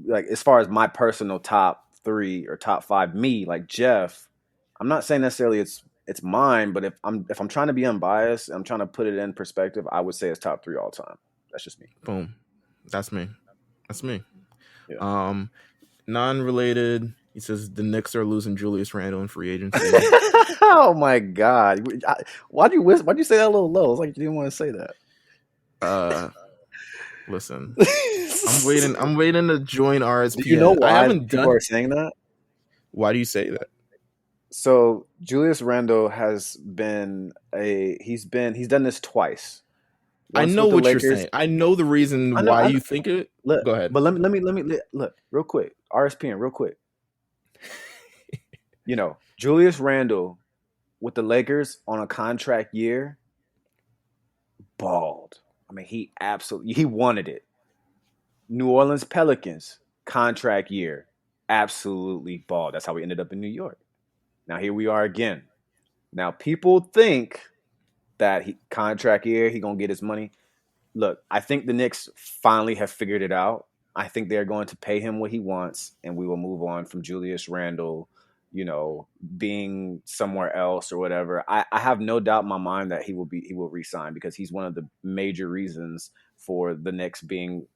like, as far as my personal top 3 or top 5, me like Jeff. I'm not saying necessarily it's mine, but if I'm trying to be unbiased, I'm trying to put it in perspective, I would say it's top 3 all time. That's just me. Boom. That's me. Yeah. Non-related. He says the Knicks are losing Julius Randle in free agency. Oh my god! Why'd you say that a little low? It's like you didn't want to say that. Listen, I'm waiting to join RSPN. Do you know why people are saying that? Why do you say that? So Julius Randle has he's done this twice. I know what you're saying. I know the reason why you think it. Look, go ahead. But let me look real quick. RSPN real quick. Julius Randle with the Lakers on a contract year, balled. I mean, he wanted it. New Orleans Pelicans contract year, absolutely balled. That's how we ended up in New York. Now here we are again. Now people think that contract year, he gonna get his money. Look, I think the Knicks finally have figured it out. I think they're going to pay him what he wants, and we will move on from Julius Randle, being somewhere else or whatever. I have no doubt in my mind that he will re-sign, because he's one of the major reasons for the Knicks being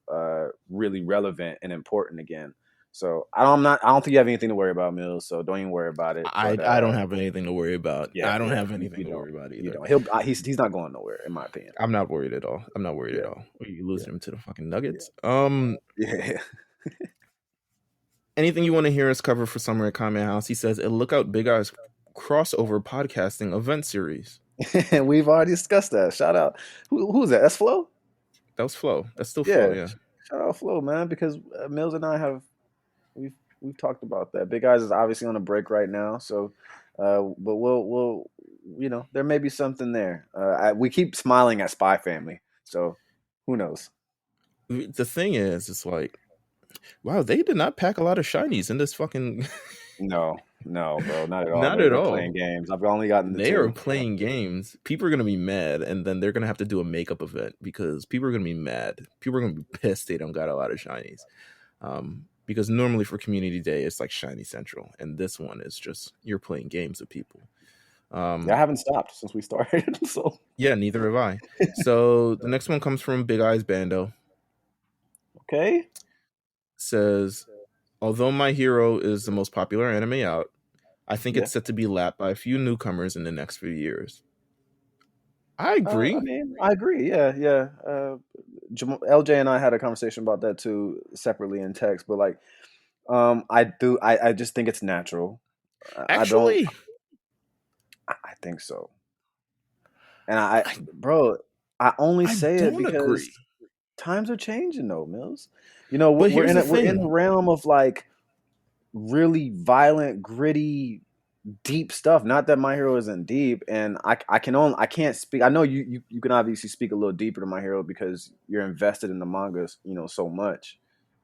really relevant and important again. So I don't think you have anything to worry about, Meelz. So don't even worry about it. I don't have anything to worry about. Yeah, I don't have anything to worry about either. He's not going nowhere, in my opinion. I'm not worried at all. At all. Are you losing him to the fucking Nuggets? Yeah. Anything you want to hear us cover for Summer at Comment House? He says, "Look out, Big Eyes crossover podcasting event series." We've already discussed that. Shout out. Who's that? That's Flo? That was Flo. That's still Flo, yeah. Shout out Flo, man, because Meelz and I we've talked about that. Big Eyes is obviously on a break right now, so but we'll there may be something there. We keep smiling at Spy Family, so who knows? The thing is, it's like, wow, they did not pack a lot of shinies in this fucking. No, bro, not at all. Not at all. Playing games. I've only gotten They are playing games. People are gonna be mad, and then they're gonna have to do a makeup event because people are gonna be mad. People are gonna be pissed they don't got a lot of shinies. Because normally for Community Day it's like Shiny Central, and this one is just you're playing games with people. I haven't stopped since we started. So yeah, neither have I. So the next one comes from Big Eyes Bando. Okay. Says, although My Hero is the most popular anime out, I think it's set to be lapped by a few newcomers in the next few years. I agree. I agree. Yeah. LJ and I had a conversation about that too, separately in text. But like, I just think it's natural. Actually, I think so. And I only say it because times are changing, though, Meelz. We're in a realm of like really violent, gritty, deep stuff. Not that My Hero isn't deep, and I can't speak. I know you can obviously speak a little deeper to My Hero because you're invested in the mangas, so much,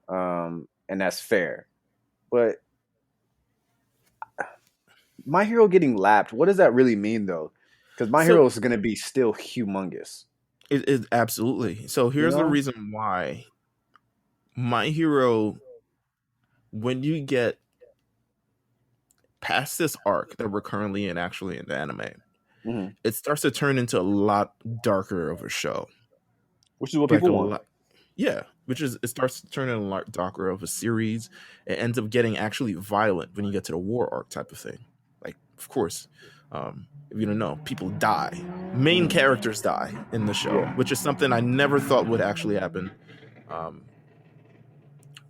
and that's fair. But My Hero getting lapped, what does that really mean, though? Because My Hero is going to be still humongous. It is absolutely. So here's the reason why My Hero, when you get past this arc that we're currently in, actually in the anime, it starts to turn into a lot darker of a show, which is what people want. It starts to turn into a lot darker of a series. It ends up getting actually violent when you get to the war arc type of thing. Like, of course, if you don't know, people die. Main characters die in the show, which is something I never thought would actually happen.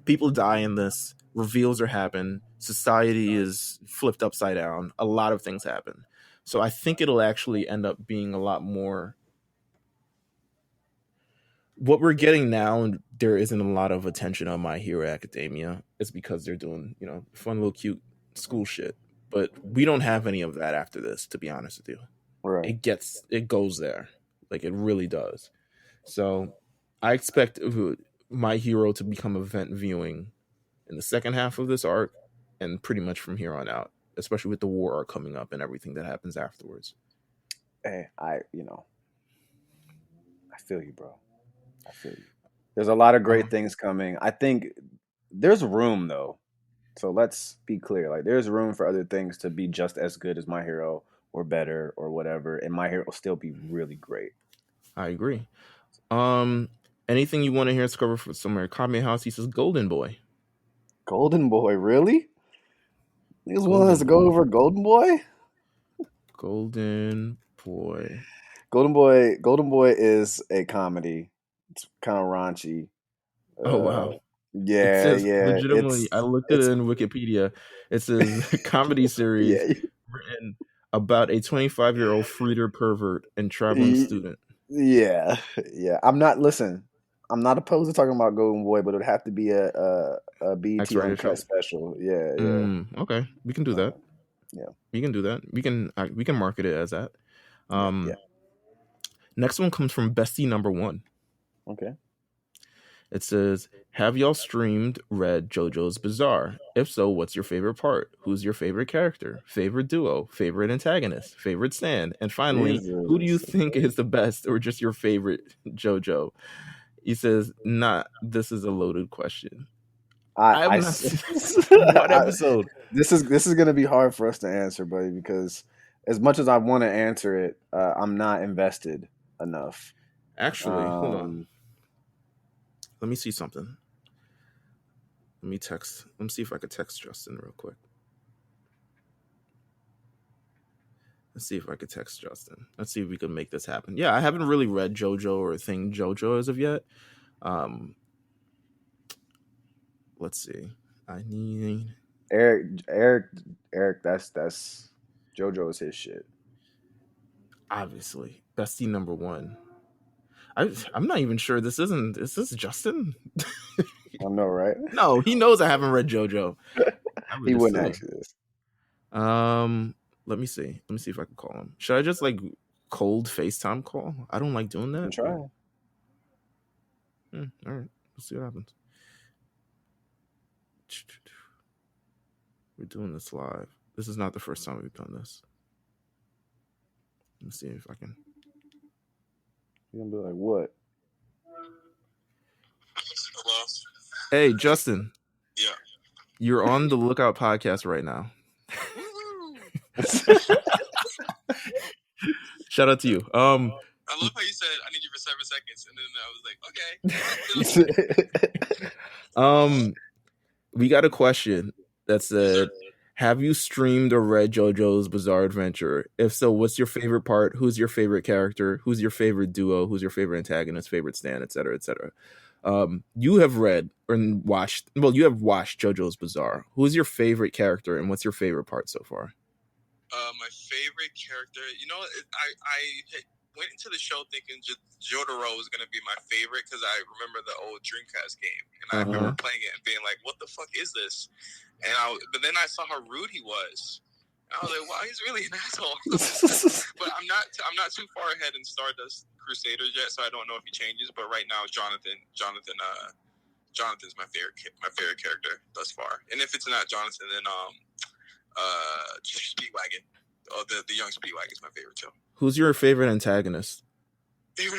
People die in this. Reveals are happen. Society is flipped upside down. A lot of things happen. So I think it'll actually end up being a lot more. What we're getting now, and there isn't a lot of attention on My Hero Academia, is because they're doing, fun little cute school shit. But we don't have any of that after this, to be honest with you. Right. It goes there. Like, it really does. So I expect My Hero to become event viewing in the second half of this arc, and pretty much from here on out, especially with the war arc coming up and everything that happens afterwards. Hey, I feel you, bro. I feel you. There's a lot of great things coming. I think there's room though. So let's be clear. Like there's room for other things to be just as good as My Hero or better or whatever, and My Hero will still be really great. I agree. Anything you want to hear us cover for somewhere? Kame House, he says Golden Boy. Golden Boy, really? Niggas want us to go over Golden Boy? Golden Boy. Golden Boy is a comedy. It's kind of raunchy. Oh wow. Yeah, it says, legitimately, I looked at it in Wikipedia. It says comedy series written about a 25-year-old freeder pervert and traveling student. Yeah. I'm not opposed to talking about Golden Boy, but it would have to be a BET Uncut special. Yeah. Okay, we can do that. Yeah, we can do that. We can market it as that. Next one comes from Bestie Number 1. Okay. It says, have y'all streamed, read JoJo's Bizarre? If so, what's your favorite part? Who's your favorite character? Favorite duo? Favorite antagonist? Favorite stand? And finally, who do you think is the best or just your favorite JoJo? He says, this is a loaded question. I have not seen one episode. This is going to be hard for us to answer, buddy, because as much as I want to answer it, I'm not invested enough. Actually, hold on. Let me see something. Let me see if I could text Justin real quick. Let's see if I could text Justin. Let's see if we can make this happen. Yeah, I haven't really read JoJo or thing JoJo as of yet. Let's see. I need Eric. That's JoJo is his shit. Obviously, Bestie Number 1. I'm not even sure is this Justin? I know, right? No, he knows I haven't read JoJo. He wouldn't ask this. Let me see if I can call him. Should I just like cold FaceTime call? I don't like doing that. Try. All right, let's see what happens. We're doing this live. This is not the first time we've done this. Let me see if I can. You're gonna be like, what? Hello? Hey, Justin. Yeah. You're on the Lookout podcast right now. Shout out to you. I love how you said I need you for 7 seconds, and then I was like, okay. We got a question that said, have you streamed or read JoJo's Bizarre Adventure? If so, what's your favorite part? Who's your favorite character? Who's your favorite duo? Who's your favorite antagonist, favorite stand, etc., etc.? You have read or watched. Well, you have watched JoJo's Bizarre. Who's your favorite character, and what's your favorite part so far? My favorite character. You know, I went into the show thinking Jotaro was going to be my favorite because I remember the old Dreamcast game, and I remember playing it and being like, "What the fuck is this?" But then I saw how rude he was. And I was like, "Wow, he's really an asshole." But I'm not too far ahead in Stardust Crusaders yet, so I don't know if he changes. But right now, Jonathan's my favorite character thus far. And if it's not Jonathan, then Speedwagon. Oh, the young Speedwagon is my favorite too. Who's your favorite antagonist? Dio.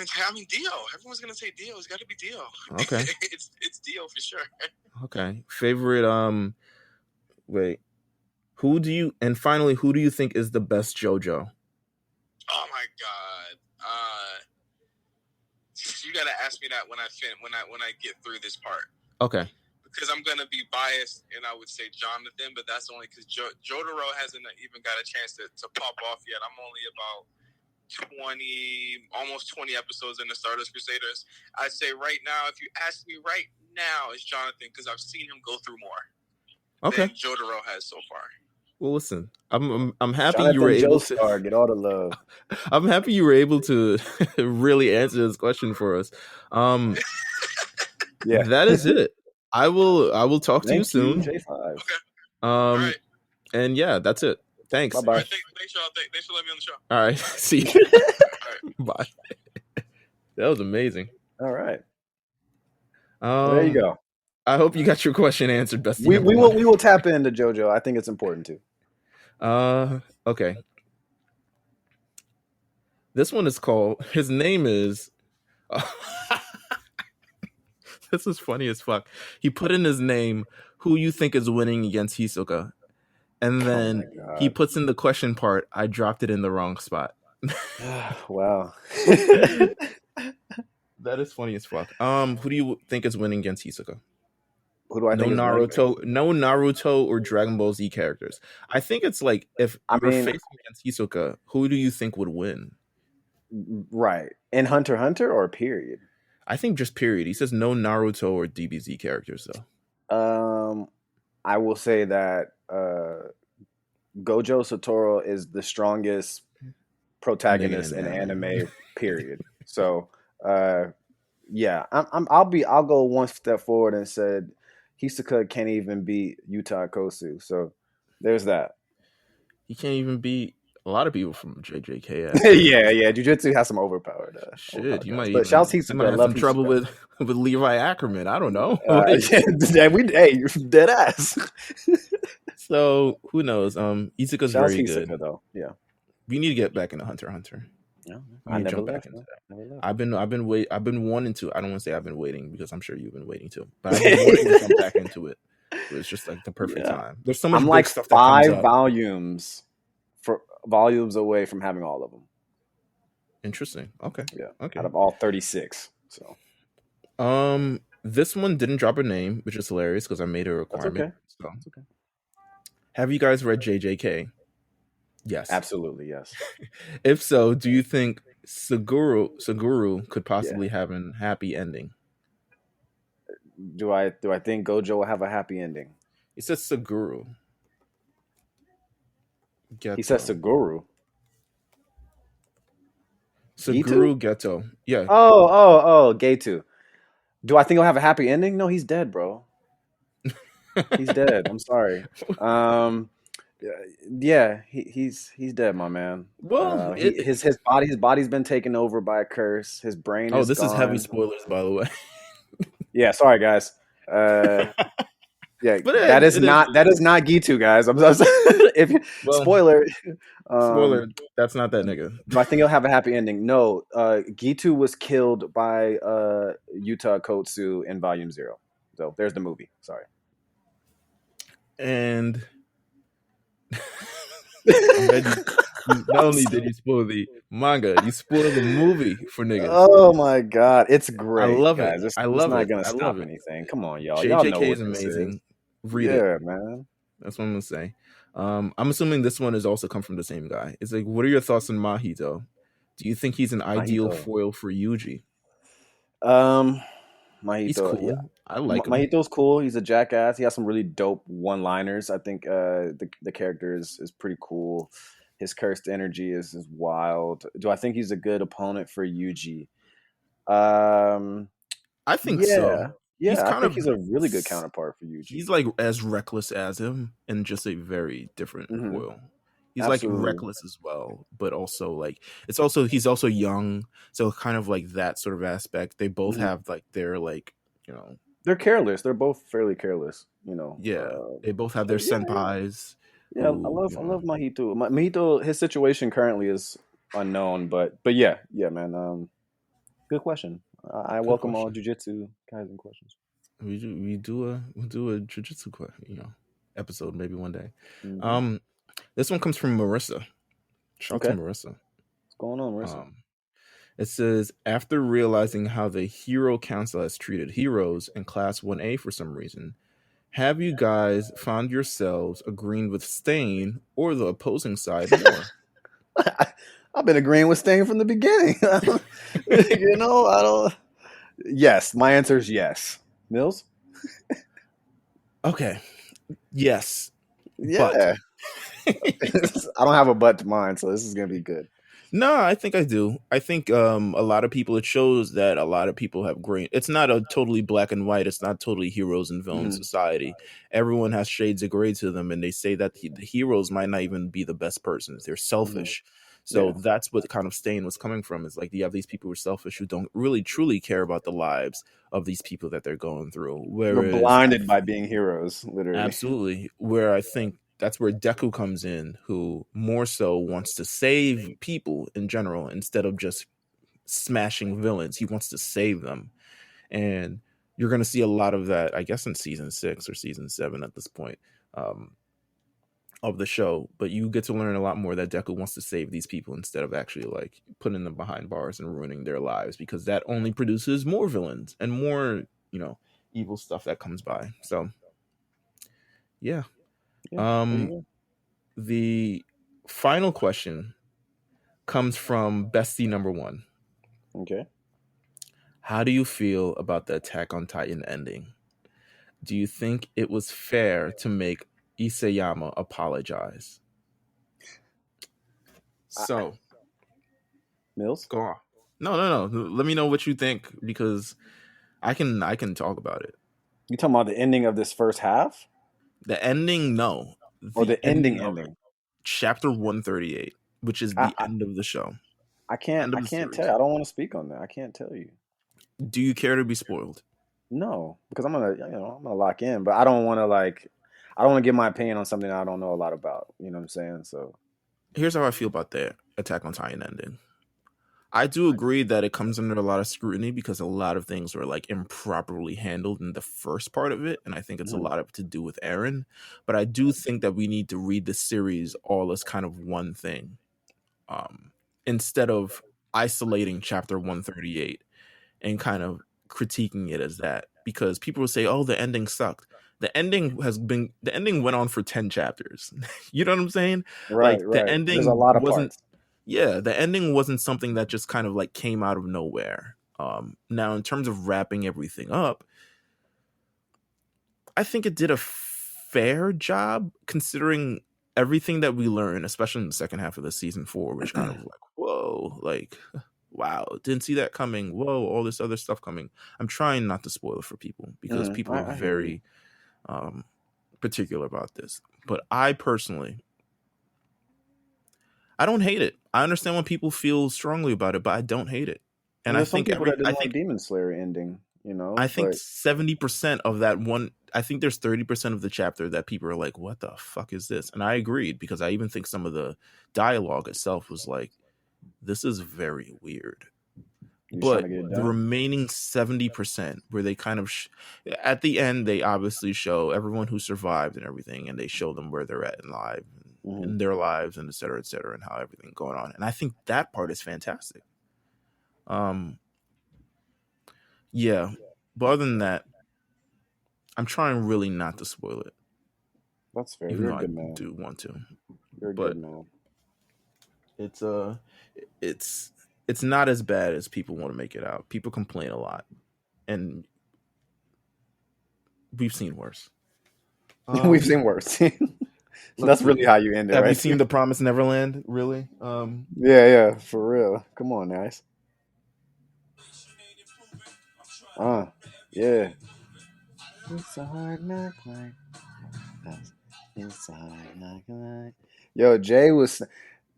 Everyone's gonna say Dio. It's got to be Dio. Okay. it's Dio for sure. Okay. Favorite. Wait. Who do you think is the best JoJo? Oh my god. You gotta ask me that when I get through this part. Okay. Because I'm gonna be biased, and I would say Jonathan, but that's only because Jotaro hasn't even got a chance to pop off yet. I'm only about almost 20 episodes in the Stardust Crusaders. I'd say right now, if you ask me right now, it's Jonathan because I've seen him go through more. Okay. Than Jotaro has so far. Well, listen, I'm happy Jonathan you were able to get all the love. I'm happy you were able to really answer this question for us. Yeah, that is it. I will talk to you soon. J5. Okay. All right. And yeah, that's it. Thanks. Bye-bye. All right, thanks for letting me on the show. All right. See you. All right. Bye. That was amazing. All right. There you go. I hope you got your question answered, Bestie. We will tap into JoJo. I think it's important too. Okay. This one is called. His name is. This is funny as fuck. He put in his name, who you think is winning against Hisoka, and then he puts in the question part. I dropped it in the wrong spot. Wow. That is funny as fuck. Who do you think is winning against Hisoka? Who do I think? No Naruto or Dragon Ball Z characters. I think it's like if we're facing against Hisoka, who do you think would win? Right. In Hunter x Hunter or period? I think just period. He says no Naruto or DBZ characters though. I will say that Gojo Satoru is the strongest protagonist in anime. Period. So, yeah, I'll go one step forward and said Hisoka can't even beat Yuta Kosu. So there's that. He can't even beat a lot of people from JJK. yeah. Jujutsu has some overpowered. Shit, you might. But shouts Hisoka. Might have some trouble with Levi Ackerman. I don't know. Dead ass. So who knows? Izuka's very good though. Yeah. We need to get back into Hunter x Hunter. Yeah, I never jump back into that. I've been wanting to. I don't want to say I've been waiting because I'm sure you've been waiting too. But I've been wanting to jump back into it. It's just like the perfect time. There's so much. I'm like stuff 5 volumes away from having all of them. Interesting. Okay. Yeah. Okay. Out of all 36. So. This one didn't drop a name, which is hilarious because I made a requirement. That's okay. Have you guys read JJK? Yes. Absolutely, yes. If so, do you think Suguru could possibly have a happy ending? Do I think Gojo will have a happy ending? He says Suguru. He says Suguru. Suguru Geto. Yeah. Oh, Geto. Do I think he'll have a happy ending? No, he's dead, bro. He's dead. I'm sorry. Yeah, he's dead, my man. Well, his body's been taken over by a curse. His brain. Oh, this is heavy spoilers, by the way. Yeah, sorry guys. Yeah, but that is not Gitu, guys. I'm sorry. Spoiler. Spoiler. That's not that nigga. Do I think he'll have a happy ending? No. Gitu was killed by Yuta Kotsu in Volume 0. So there's the movie. Sorry. And not only did you spoil the manga, you spoiled the movie for niggas. Oh my god, it's great! I love guys. It. I love it. It's not gonna stop anything. Come on, y'all. JJK is amazing. Read it. Yeah, man. That's what I'm gonna say. I'm assuming this one has also come from the same guy. It's like, what are your thoughts on Mahito? Do you think he's an ideal foil for Yuji? Mahito, he's cool. Yeah. I like him. Mahito's cool. He's a jackass. He has some really dope one-liners. I think the character is pretty cool. His cursed energy is wild. Do I think he's a good opponent for Yuji? I think so. Yeah, he's a really good counterpart for Yuji. He's like as reckless as him, and just a very different foil. He's Absolutely. Like reckless as well, but also like he's also young, so kind of like that sort of aspect. They both have like their like they're careless. They're both fairly careless, Yeah, they both have their senpais. Yeah, I love Mahito. Mahito, his situation currently is unknown, but yeah, man. Good question. I welcome all Jujutsu Kaisen questions. We'll do a Jujutsu episode maybe one day. This one comes from Marissa. Shout out to Marissa. What's going on, Marissa? It says, after realizing how the Hero Council has treated heroes in Class 1A for some reason, have you guys found yourselves agreeing with Stain or the opposing side more? I've been agreeing with Stain from the beginning. I don't. Yes, my answer is yes. Meelz? Okay. Yes. Yeah. I don't have a but to mine, so this is going to be good. No, I think I do. I think a lot of people, it shows that a lot of people have great. It's not a totally black and white. It's not totally heroes and villains society. Everyone has shades of gray to them, and they say that the heroes might not even be the best persons. They're selfish. So that's what kind of stain was coming from, is like you have these people who are selfish, who don't really truly care about the lives of these people that they're going through. Whereas we're blinded by being heroes, literally. Absolutely. Where I think that's where Deku comes in, who more so wants to save people in general instead of just smashing villains. He wants to save them. And you're going to see a lot of that, I guess, in season 6 or season 7 at this point of the show. But you get to learn a lot more that Deku wants to save these people instead of actually like putting them behind bars and ruining their lives, because that only produces more villains and more, evil stuff that comes by. So, yeah. The final question comes from Bestie number 1. Okay. How do you feel about the Attack on Titan ending? Do you think it was fair to make Isayama apologize? So, Meelz? go on. No. Let me know what you think, because I can talk about it. You talking about the ending of this first half? The ending, no. Or the ending? Chapter 138, which is the end of the show. I can't tell you. I don't want to speak on that. I can't tell you. Do you care to be spoiled? No, because I'm gonna lock in, but I don't want to give my opinion on something I don't know a lot about. You know what I'm saying? So here's how I feel about the Attack on Titan ending. I do agree that it comes under a lot of scrutiny because a lot of things were like improperly handled in the first part of it, and I think it's a lot of to do with Eren. But I do think that we need to read the series all as kind of one thing, instead of isolating chapter 138 and kind of critiquing it as that, because people will say, "Oh, the ending sucked." The ending went on for 10 chapters. You know what I'm saying? Right. The ending, there's a lot of parts. Yeah, the ending wasn't something that just kind of like came out of nowhere. Now, in terms of wrapping everything up, I think it did a fair job considering everything that we learned, especially in the second half of the season 4, which kind of like, whoa, like, wow, didn't see that coming. Whoa, all this other stuff coming. I'm trying not to spoil it for people because people are very particular about this. But I personally, I don't hate it. I understand when people feel strongly about it, but I don't hate it. And I think people that didn't like Demon Slayer ending, I think 70% of that one, I think there's 30% of the chapter that people are like, what the fuck is this? And I agreed, because I even think some of the dialogue itself was like, this is very weird. But the remaining 70%, where they kind of at the end, they obviously show everyone who survived and everything, and they show them where they're at in their lives, and et cetera, and how everything going on. And I think that part is fantastic. Yeah, but other than that, I'm trying really not to spoil it. That's fair. Even though I do want to. You're a good man. It's not as bad as people want to make it out. People complain a lot, and we've seen worse. We've seen worse. That's really how you end it. Have right? you seen The Promised Neverland? Really? Yeah, for real. Come on, guys. Yeah. It's a hard knock life. It's a hard knock life. Yo, Jay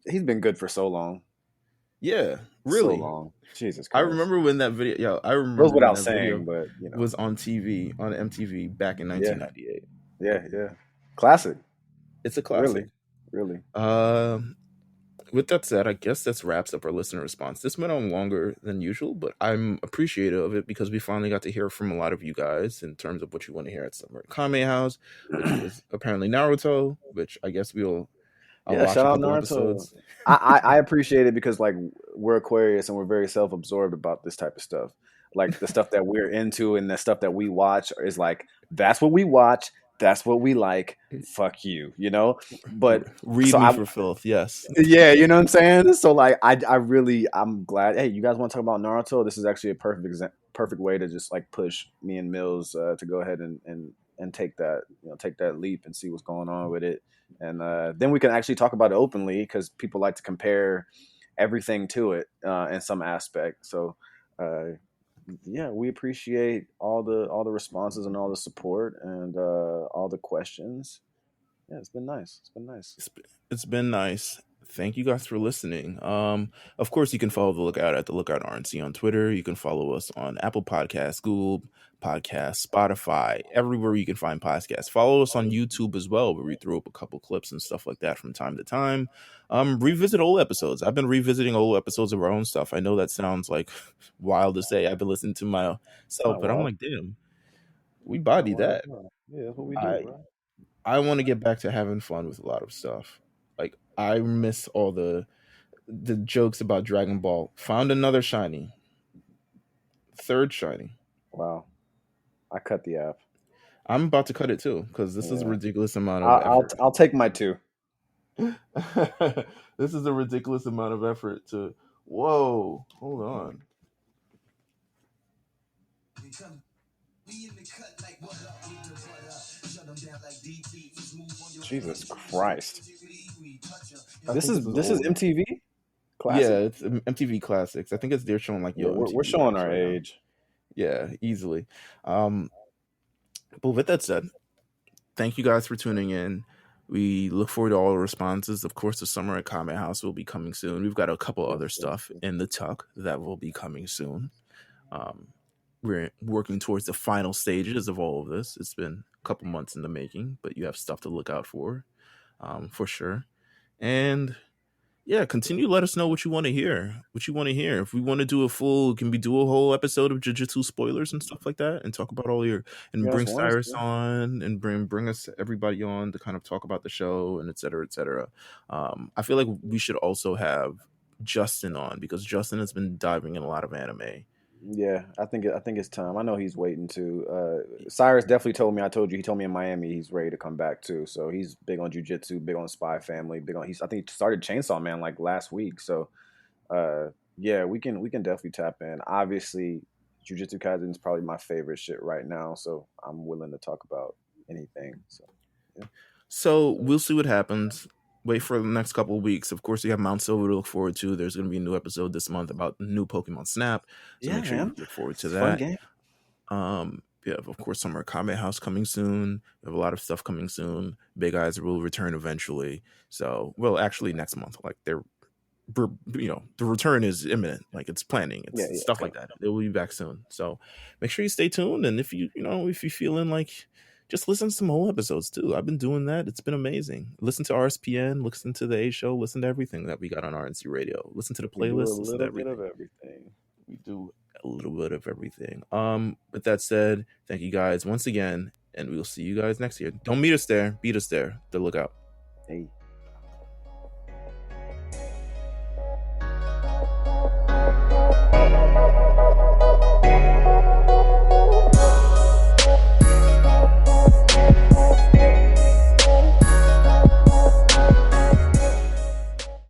he's been good for so long. Yeah, really. So long. Jesus Christ. I remember when that video. I remember goes without saying, but was on TV on MTV back in 1998. Yeah. Classic. It's a classic. Really. With that said, I guess this wraps up our listener response. This went on longer than usual, but I'm appreciative of it because we finally got to hear from a lot of you guys in terms of what you want to hear at Summer Kame House, which is apparently Naruto, which I guess we'll watch shout out Naruto. Episodes. I appreciate it because like we're Aquarius and we're very self-absorbed about this type of stuff. Like the stuff that we're into and the stuff that we watch is like, that's what we watch. That's what we like. Fuck you, But read me for filth, yes. Yeah, you know what I'm saying? So like I'm glad. Hey, you guys want to talk about Naruto? This is actually a perfect way to just like push me and Meelz to go ahead and take that, take that leap and see what's going on with it. And then we can actually talk about it openly because people like to compare everything to it in some aspect. So yeah, we appreciate all the responses and all the support and all the questions. Yeah, it's been nice. It's been nice. thank you guys for listening. Of course, you can follow the Lookout at the Lookout RNC on Twitter. You can follow us on Apple Podcasts, Google Podcasts, Spotify, everywhere you can find podcasts. Follow us on YouTube as well, where we throw up a couple clips and stuff like that from time to time. Revisit old episodes. I've been revisiting old episodes of our own stuff. I know that sounds like wild to say. I've been listening to myself, but I'm like, damn, we body that. Yeah, that's what we do, bro. I want to get back to having fun with a lot of stuff. Like, I miss all the jokes about Dragon Ball. Found another shiny. Third shiny. Wow. I cut the app. I'm about to cut it too, because this is a ridiculous amount of effort. I'll take my 2. This is a ridiculous amount of effort to... Whoa. Hold on. Jesus Christ. This is MTV? Classic? Yeah, it's MTV Classics. I think they're showing like we're showing our age. Yeah, easily. But with that said, thank you guys for tuning in. We look forward to all the responses. Of course, the Summer at Comment House will be coming soon. We've got a couple other stuff in the tuck that will be coming soon. We're working towards the final stages of all of this. It's been a couple months in the making, but you have stuff to look out for sure. And yeah, continue to let us know what you want to hear. If we want to do can we do a whole episode of Jujutsu spoilers and stuff like that, and talk about all bring Cyrus on and bring us everybody on to kind of talk about the show and et cetera, et cetera. I feel like we should also have Justin on, because Justin has been diving in a lot of anime. Yeah, I think it's time. I know he's waiting to. Cyrus definitely told me. He told me in Miami he's ready to come back too. So he's big on Jujutsu, big on Spy Family, big on. I think he started Chainsaw Man like last week. So, yeah, we can definitely tap in. Obviously, Jujutsu Kaisen is probably my favorite shit right now. So I'm willing to talk about anything. So, yeah. So we'll see what happens. Wait for the next couple of weeks. Of course, you have Mount Silver to look forward to. There's going to be a new episode this month about new Pokemon Snap. So make sure you look forward to that. Fun game. Yeah, of course, Summer Comment House coming soon. We have a lot of stuff coming soon. Big Eyes will return eventually. So, well, actually next month. Like the return is imminent. Like it's planning. It's stuff like that. It will be back soon. So make sure you stay tuned. And if you're feeling like, just listen to some whole episodes too. I've been doing that. It's been amazing. Listen to RSPN, listen to the A Show, listen to everything that we got on RNC Radio. Listen to the playlist. We do a little bit of everything. We do a little bit of everything. With that said, thank you guys once again, and we'll see you guys next year. Don't meet us there. Beat us there. The Lookout. Hey.